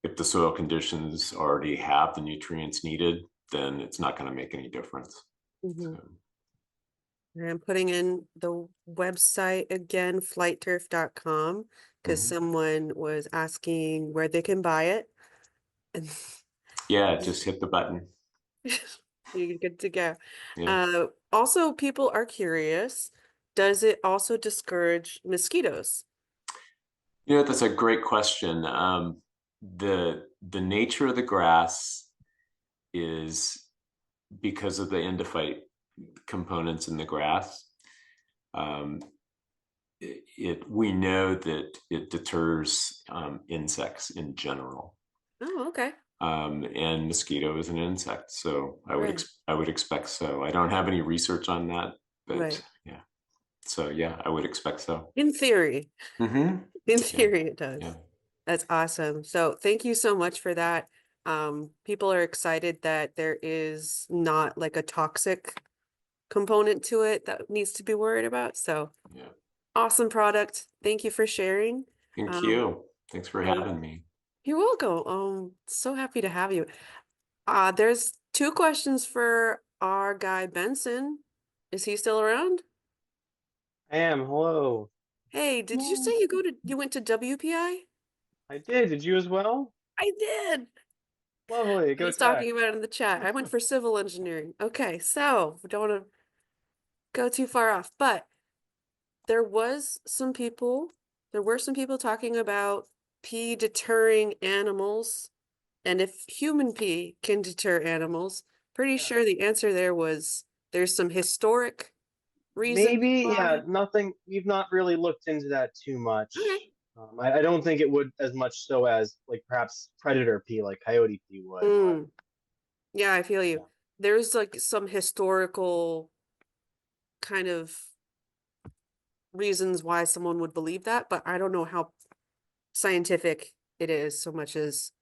If the soil conditions already have the nutrients needed, then it's not going to make any difference. Mhm. So, And I'm putting in the website again, flightturf.com, because someone was asking where they can buy it. And yeah, just hit the button. you're good to go. Yeah. Also, people are curious, does it also discourage mosquitoes? That's a great question. The nature of the grass is because of the endophyte components in the grass. We know that it deters insects in general. Oh, okay. And mosquito is an insect, so I would Right. I would expect so. I don't have any research on that, but Right. yeah. So yeah, I would expect so. In theory. Mm-hmm. In theory, it does. Yeah. That's awesome. So thank you so much for that. People are excited that there is not like a toxic component to it that needs to be worried about. So Yeah. awesome product. Thank you for sharing. Thank you. Thanks for having me. You're welcome. So happy to have you. There's 2 questions for our guy Benson. Is he still around? I am. Hello. Hey, did you say you went to WPI? I did. Did you as well? I did. Lovely. Go He's Tech. talking about it in the chat. I went for civil engineering. Okay, so we don't want to go too far off, but there were some people talking about pee deterring animals, and if human pee can deter animals, pretty sure the answer there was there's some historic reasons Maybe, yeah, why. nothing. We've not really looked into that too much. Okay. I don't think it would as much so as like perhaps predator pee, like coyote pee would. But Yeah, I feel you. yeah. There's like some historical kind of reasons why someone would believe that, but I don't know how scientific it is so much as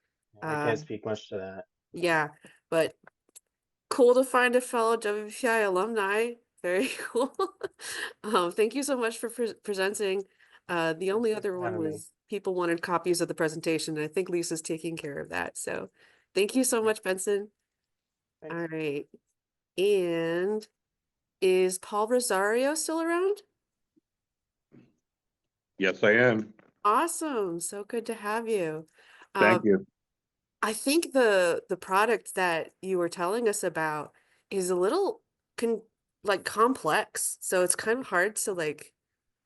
I can't speak much to that. yeah, but cool to find a fellow WPI alumni. Very cool. Thank you so much for presenting. The only Thanks other for one having me. was people wanted copies of the presentation, and I think Lisa's taking care of that. So thank you so much, Benson. Thanks. All right. And is Paul Rosario still around? Yes, I am. Awesome. So good to have you. Thank you. I think the product that you were telling us about is a little complex. So it's kind of hard to like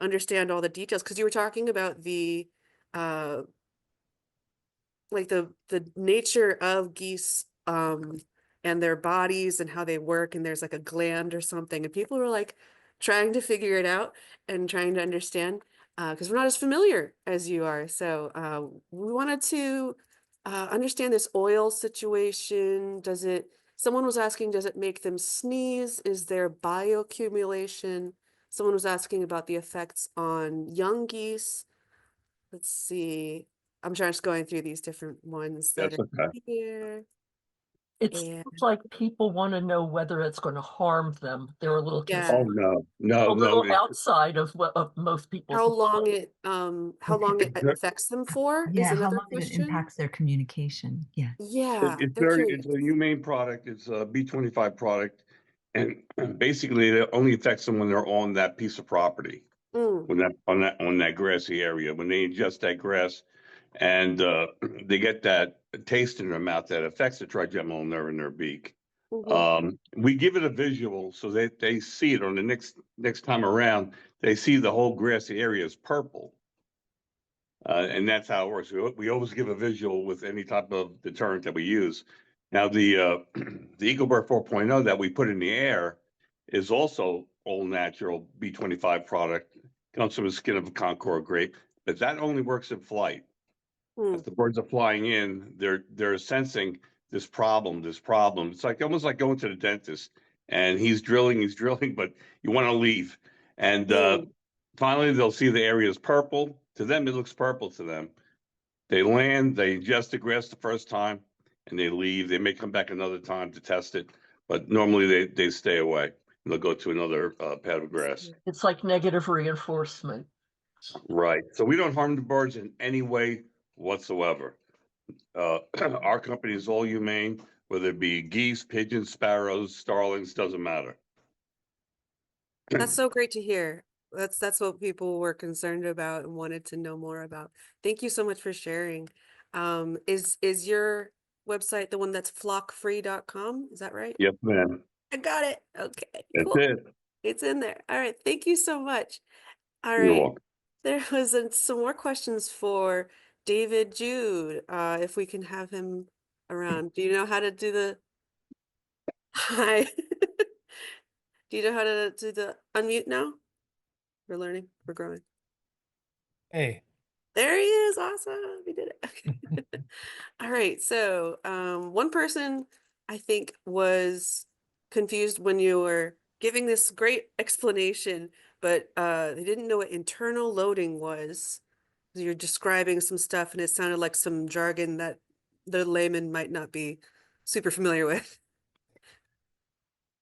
understand all the details because you were talking about the like the nature of geese and their bodies and how they work, and there's like a gland or something, and people were like trying to figure it out and trying to understand because we're not as familiar as you are. So we wanted to understand this oil situation. Someone was asking, does it make them sneeze? Is there bioaccumulation? Someone was asking about the effects on young geese. Let's see. I'm just going through these different ones that That's are okay. here. It And seems like people want to know whether it's going to harm them. They're a little yeah, Oh, concerned, no, a little no. outside of what of most people's. how long it There- affects them for is Yeah, how another long it question. impacts their communication. Yeah. Yeah, It's they're very, curious. it's a humane product. It's a B25 product. And basically it only affects them when they're on that piece of property, Mm, when on that grassy area, when they ingest that grass and they get that taste in their mouth that affects the trigeminal nerve in their beak. mhm. We give it a visual so that they see it on the next time around. They see the whole grassy area is purple. And that's how it works. We always give a visual with any type of deterrent that we use. Now, the EcoBird 4.0 that we put in the air is also all natural B25 product. Comes from the skin of a Concord grape, but that only works in flight. As the birds are flying in, they're sensing this problem. It's like almost like going to the dentist, and he's drilling, but you want to leave, and finally they'll see the area is purple. To them, it looks purple to them. They land, they ingest the grass the first time, and they leave. They may come back another time to test it, but normally they stay away and they'll go to another pad of grass. It's like negative reinforcement. Right. So we don't harm the birds in any way whatsoever. Our company is all humane, whether it be geese, pigeons, sparrows, starlings, doesn't matter. That's so great to hear. That's what people were concerned about and wanted to know more about. Thank you so much for sharing. Is your website the one that's flockfree.com? Is that right? Yes, ma'am. I got it. Okay, That's cool. it. It's in there. All right. Thank you so much. All You're right. welcome. There was some more questions for David Jude. If we can have him around. Do you know how to do the hi? Do you know how to do the unmute now? We're learning, we're growing. Hey, There he is. Awesome. We did it. Okay. All right. So one person I think was confused when you were giving this great explanation, but they didn't know what internal loading was. You're describing some stuff and it sounded like some jargon that the layman might not be super familiar with.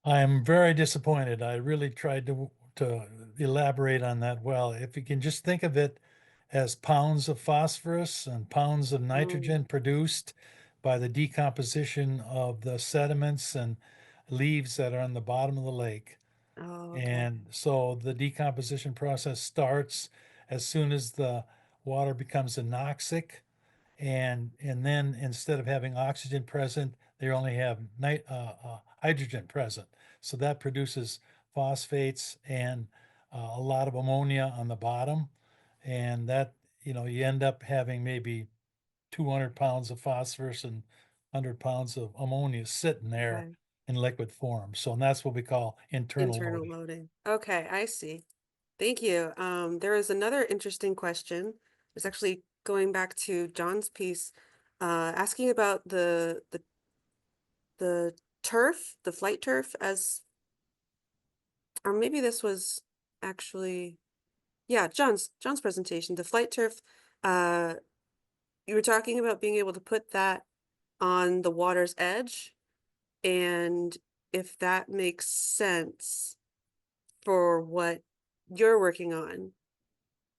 I am very disappointed. I really tried to elaborate on that well. If you can just think of it as pounds of phosphorus and pounds of nitrogen produced by the decomposition of the sediments and leaves that are on the bottom of the lake. Oh, okay. And so the decomposition process starts as soon as the water becomes anoxic. And then instead of having oxygen present, they only have hydrogen present. So that produces phosphates and a lot of ammonia on the bottom. And that, you end up having maybe 200 pounds of phosphorus and 100 pounds of ammonia sitting there Okay. in liquid form. So and that's what we call internal loading. Loading. Okay, I see. Thank you. There is another interesting question. It's actually going back to John's piece, asking about the turf, the flight turf, or maybe this was actually, yeah, John's presentation, the flight turf. You were talking about being able to put that on the water's edge, and if that makes sense for what you're working on,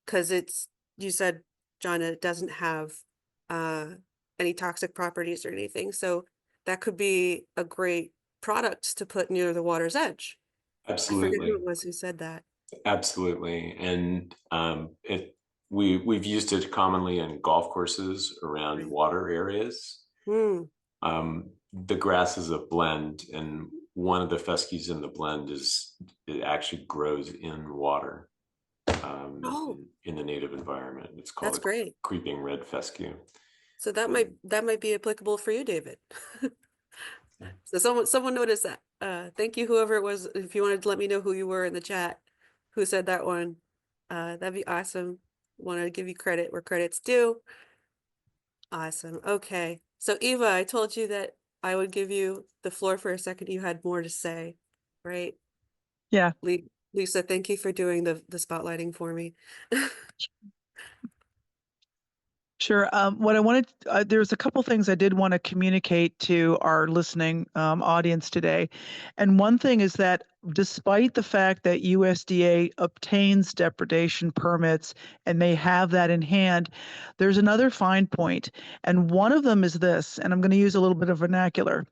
because you said, John, it doesn't have any toxic properties or anything, so that could be a great product to put near the water's edge. I forget who Absolutely. it was who said that. Absolutely. And we've used it commonly in golf courses around Right. water areas. The grass is a blend, and one of the fescues in the blend it actually grows in water in the native environment. It's called That's great. creeping red fescue. So that might be applicable for you, David. So someone noticed that. Thank you, whoever it was. If you wanted to let me know who you were in the chat, who said that one, that'd be awesome. Want to give you credit where credit's due. Awesome. Okay. So Eva, I told you that I would give you the floor for a second. You had more to say, right? Yeah. Lisa, thank you for doing the spotlighting for me. Sure. What I wanted, there's a couple things I did want to communicate to our listening audience today. And one thing is that despite the fact that USDA obtains depredation permits and may have that in hand, there's another fine point. And one of them is this, and I'm going to use a little bit of vernacular.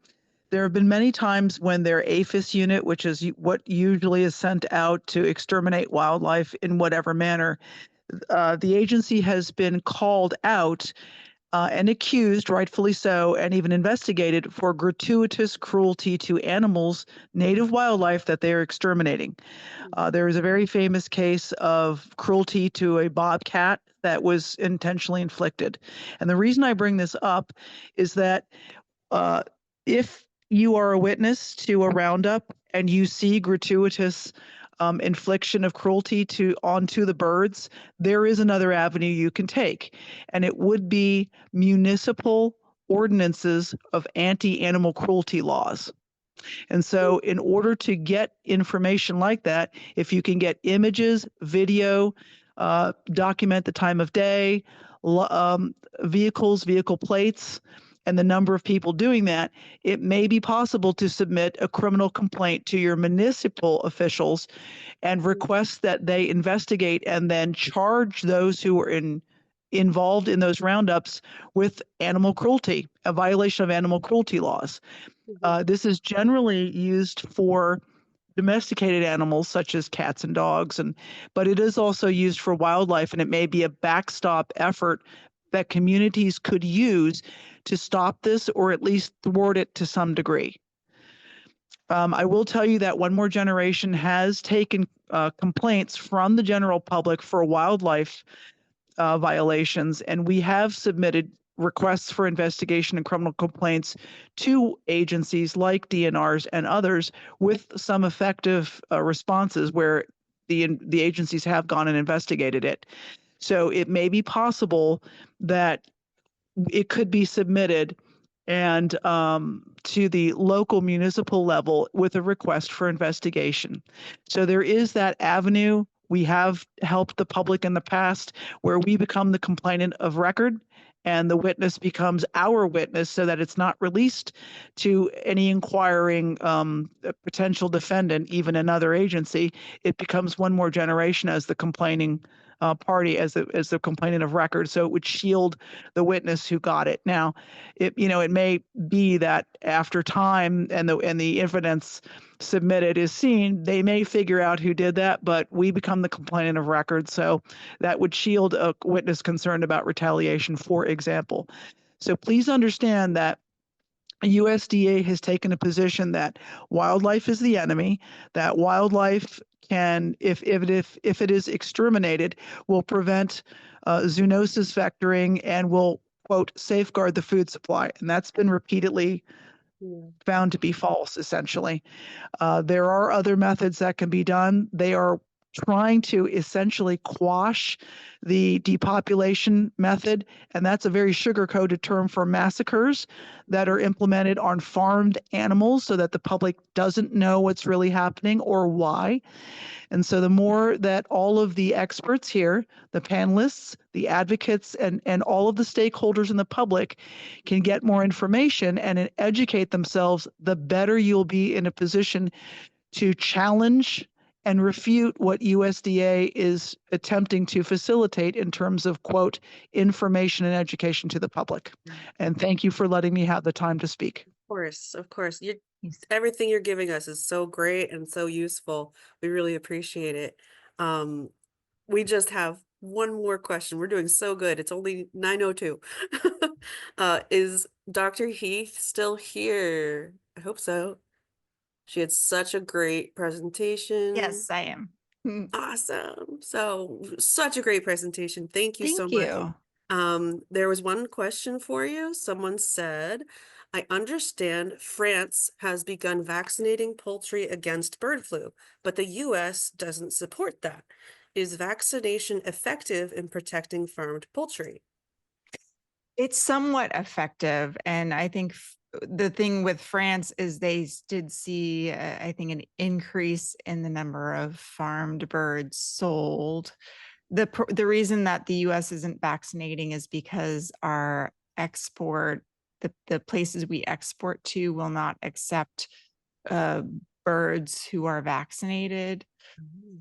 There have been many times when their APHIS unit, which is what usually is sent out to exterminate wildlife in whatever manner, the agency has been called out and accused, rightfully so, and even investigated for gratuitous cruelty to animals, native wildlife that they are exterminating. There is a very famous case of cruelty to a bobcat that was intentionally inflicted. And the reason I bring this up is that if you are a witness to a roundup and you see gratuitous infliction of cruelty onto the birds, there is another avenue you can take, and it would be municipal ordinances of anti-animal cruelty laws. And so in order to get information like that, if you can get images, video, document the time of day, vehicle plates, and the number of people doing that, it may be possible to submit a criminal complaint to your municipal officials and request that they investigate and then charge those who are involved in those roundups with animal cruelty, a violation of animal cruelty laws. This is generally used for domesticated animals such as cats and dogs, but it is also used for wildlife, and it may be a backstop effort that communities could use to stop this or at least thwart it to some degree. I will tell you that One More Generation has taken complaints from the general public for wildlife violations, and we have submitted requests for investigation and criminal complaints to agencies like DNRs and others with some effective responses where the agencies have gone and investigated it. So it may be possible that it could be submitted and to the local municipal level with a request for investigation. So there is that avenue. We have helped the public in the past where we become the complainant of record and the witness becomes our witness so that it's not released to any inquiring potential defendant, even another agency. It becomes One More Generation as the complaining party, as the complainant of record, so it would shield the witness who got it. Now, it may be that after time and the evidence submitted is seen, they may figure out who did that, but we become the complainant of record, so that would shield a witness concerned about retaliation, for example. So please understand that USDA has taken a position that wildlife is the enemy, that wildlife can, if it is exterminated, will prevent zoonosis vectoring and will, quote, safeguard the food supply. And that's been repeatedly found to be false, essentially. There are other methods that can be done. They are trying to essentially quash the depopulation method, and that's a very sugar-coated term for massacres that are implemented on farmed animals so that the public doesn't know what's really happening or why. And so the more that all of the experts here, the panelists, the advocates, and all of the stakeholders in the public can get more information and educate themselves, the better you'll be in a position to challenge and refute what USDA is attempting to facilitate in terms of, quote, information and education to the public. And thank you for letting me have the time to speak. Of course. Everything you're giving us is so great and so useful. We really appreciate it. We just have one more question. We're doing so good. It's only 9:02. Is Dr. Heath still here? I hope so. She had such a great presentation. Yes, I am. Awesome. So such a great presentation. Thank you so Thank much. you. There was one question for you. Someone said, I understand France has begun vaccinating poultry against bird flu, but the US doesn't support that. Is vaccination effective in protecting farmed poultry? It's somewhat effective. And I think the thing with France is they did see, I think, an increase in the number of farmed birds sold. The reason that the US isn't vaccinating is because our export, the places we export to will not accept birds who are vaccinated,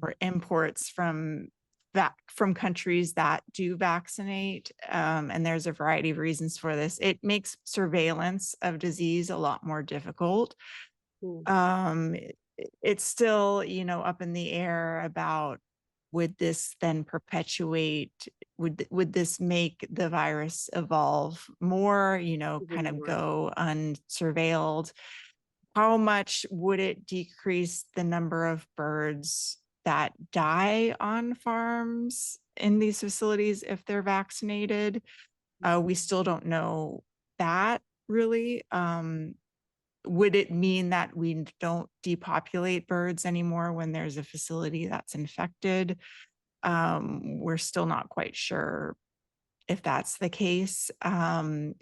or imports from countries that do vaccinate. And there's a variety of reasons for this. It makes surveillance of disease a lot more difficult. It's still, up in the air about, would this then perpetuate, would this make the virus evolve more, kind of go unsurveilled? How much would it decrease the number of birds that die on farms in these facilities if they're vaccinated? We still don't know that really. Would it mean that we don't depopulate birds anymore when there's a facility that's infected? We're still not quite sure if that's the case.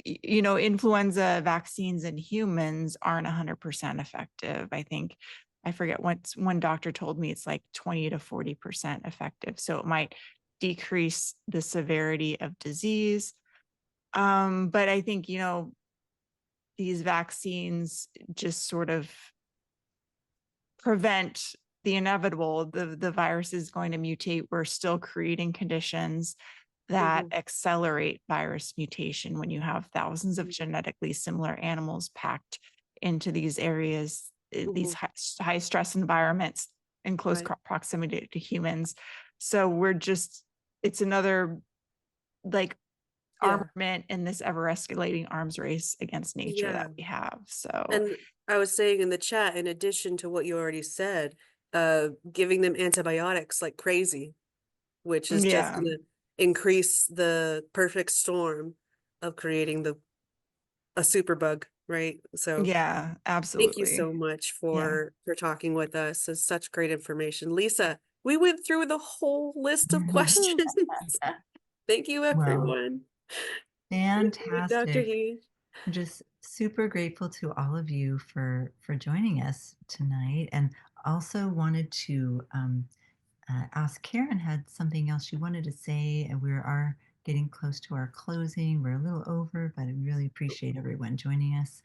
Influenza vaccines in humans aren't 100% effective. I forget what one doctor told me, it's like 20 to 40% effective. So it might decrease the severity of disease. But I think, these vaccines just sort of prevent the inevitable. The virus is going to mutate. We're still creating conditions that accelerate virus mutation when you have thousands of genetically similar animals packed into these areas, these high stress environments in close proximity to humans. So it's another armament in this ever escalating arms race against nature that we have. So, and I was saying in the chat, in addition to what you already said, giving them antibiotics like crazy, which is just going to increase the perfect storm of creating a superbug, right? So yeah, absolutely. Thank you so much for talking with us. It's such great information. Lisa, we went through the whole list of questions. Thank you, everyone. Fantastic. Dr. He. I'm just super grateful to all of you for joining us tonight, and also wanted to ask, Karen had something else she wanted to say, and we are getting close to our closing. We're a little over, but I really appreciate everyone joining us.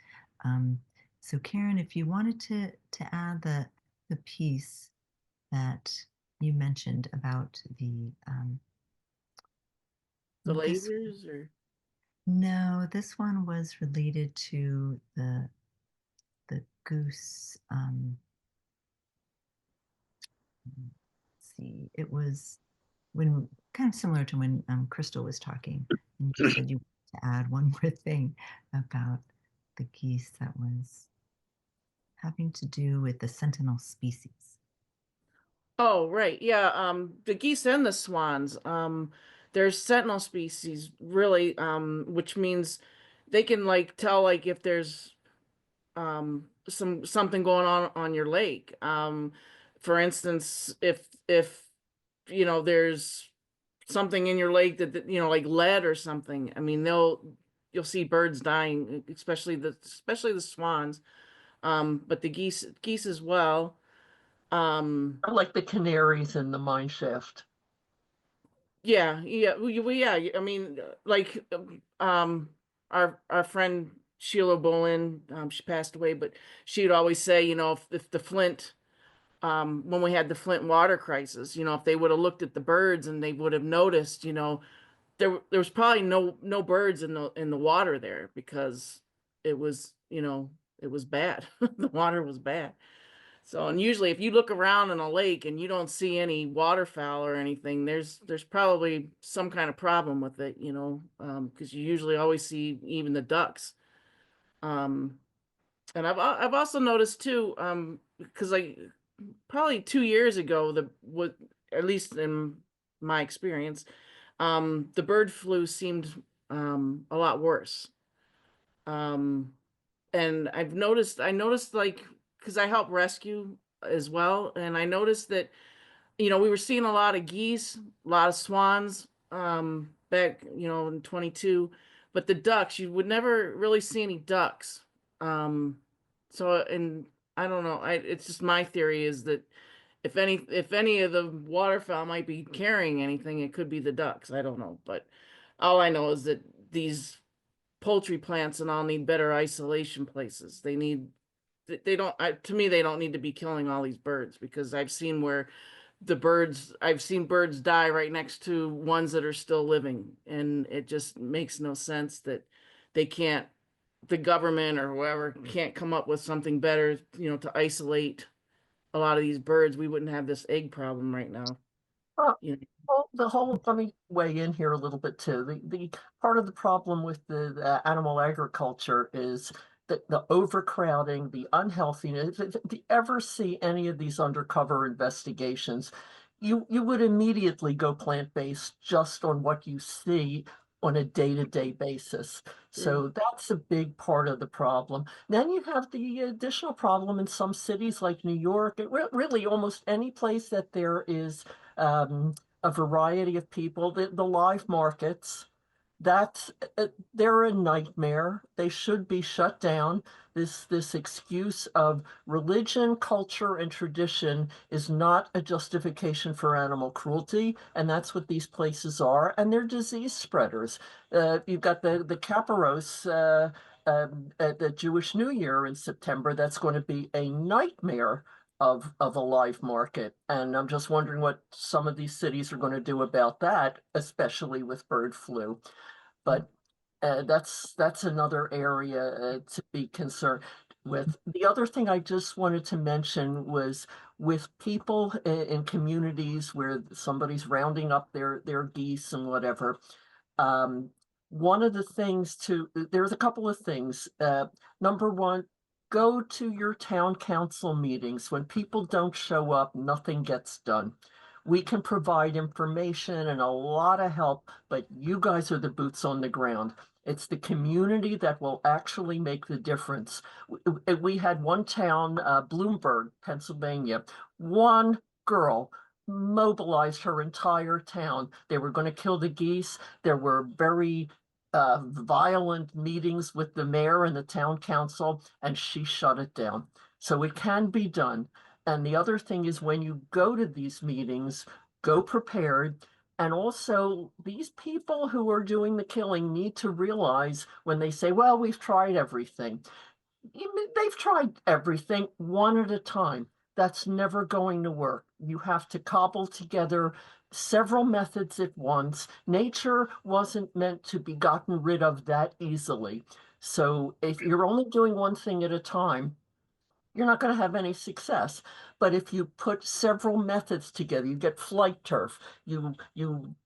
So Karen, if you wanted to add the piece that you mentioned about the lasers, or no, this one was related to the goose. Let's see, it was when kind of similar to when Crystal was talking, and you said you wanted to add one more thing about the geese that was having to do with the sentinel species. Oh, right. Yeah. The geese and the swans, there's sentinel species really, which means they can tell if there's something going on your lake. For instance, if there's something in your lake that like lead or something, I mean, you'll see birds dying, especially the swans, but the geese as well. Like the canaries in the mine shaft. Yeah. I mean, our friend Sheila Bolin, she passed away, but she would always say, if the Flint, when we had the Flint water crisis, if they would have looked at the birds and they would have noticed, there was probably no birds in the water there because it was, it was bad. The water was bad. So, and usually if you look around in a lake and you don't see any waterfowl or anything, there's probably some kind of problem with it, because you usually always see even the ducks. And I've also noticed too, because probably 2 years ago, at least in my experience, the bird flu seemed a lot worse. And I noticed like, because I help rescue as well, and I noticed that, we were seeing a lot of geese, a lot of swans, back, in 22, but the ducks, you would never really see any ducks. And I don't know, it's just my theory is that if any of the waterfowl might be carrying anything, it could be the ducks. I don't know, but all I know is that these poultry plants and all need better isolation places. They don't, to me, they don't need to be killing all these birds, because I've seen birds die right next to ones that are still living. And it just makes no sense that the government or whoever can't come up with something better, to isolate a lot of these birds. We wouldn't have this egg problem right now. Well, You know? let me weigh in here a little bit too. The part of the problem with the animal agriculture is the overcrowding, the unhealthiness. If you ever see any of these undercover investigations, you would immediately go plant-based just on what you see on a day-to-day basis. So that's a big part of the problem. Then you have the additional problem in some cities like New York, really almost any place that there is a variety of people. The live markets, that's they're a nightmare. They should be shut down. This excuse of religion, culture, and tradition is not a justification for animal cruelty, and that's what these places are. And they're disease spreaders. You've got the Caparos at the Jewish New Year in September. That's going to be a nightmare of a live market. And I'm just wondering what some of these cities are going to do about that, especially with bird flu. But that's another area to be concerned with. The other thing I just wanted to mention was with people in communities where somebody's rounding up their geese and whatever. Um, One of the things there's a couple of things. Number one, go to your town council meetings. When people don't show up, nothing gets done. We can provide information and a lot of help, but you guys are the boots on the ground. It's the community that will actually make the difference. We had one town, Bloomberg, Pennsylvania, one girl mobilized her entire town. They were going to kill the geese. There were very violent meetings with the mayor and the town council, and she shut it down. So it can be done. And the other thing is, when you go to these meetings, go prepared. And also, these people who are doing the killing need to realize when they say, well, we've tried everything. They've tried everything one at a time. That's never going to work. You have to cobble together several methods at once. Nature wasn't meant to be gotten rid of that easily. So if you're only doing one thing at a time, you're not going to have any success. But if you put several methods together, you get flight turf, you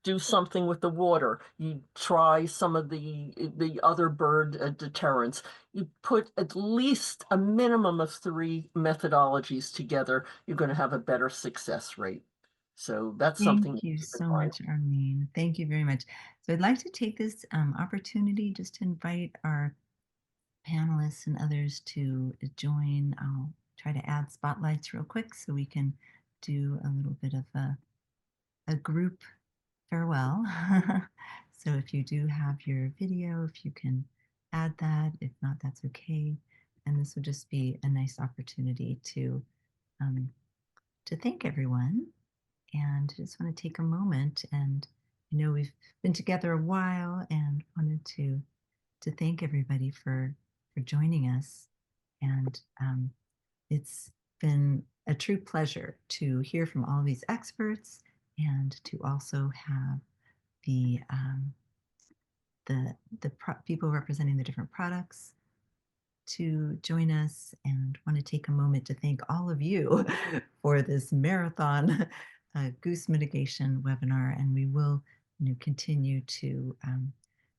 do something with the water, you try some of the other bird deterrents, you put at least a minimum of 3 methodologies together, you're going to have a better success rate. So that's something Thank to you keep in so mind. much, Arlene. Thank you very much. So I'd like to take this opportunity just to invite our panelists and others to join. I'll try to add spotlights real quick so we can do a little bit of a group farewell. So if you do have your video, if you can add that, if not, that's okay. And this will just be a nice opportunity to thank everyone. And I just want to take a moment, and I know we've been together a while, and wanted to thank everybody for joining us. And it's been a true pleasure to hear from all these experts, and to also have the people representing the different products to join us, and want to take a moment to thank all of you for this marathon goose mitigation webinar. And we will continue to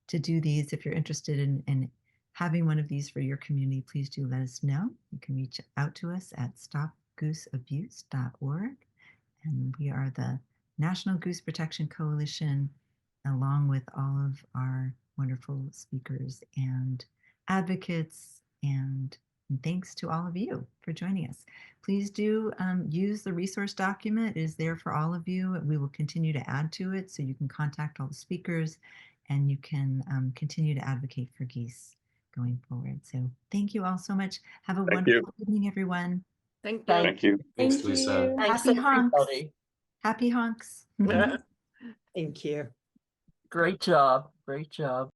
do these. If you're interested in having one of these for your community, please do let us know. You can reach out to us at stopgooseabuse.org. And we are the National Goose Protection Coalition, along with all of our wonderful speakers and advocates And thanks to all of you for joining us. Please do use the resource document. It is there for all of you. We will continue to add to it so you can contact all the speakers and you can continue to advocate for geese going forward. So thank you all so much. Have a wonderful evening, everyone. Thank you. Thank you. Thanks, Lisa. Thanks, Happy honks. everybody. Happy honks. Thank you. Great job. Great job.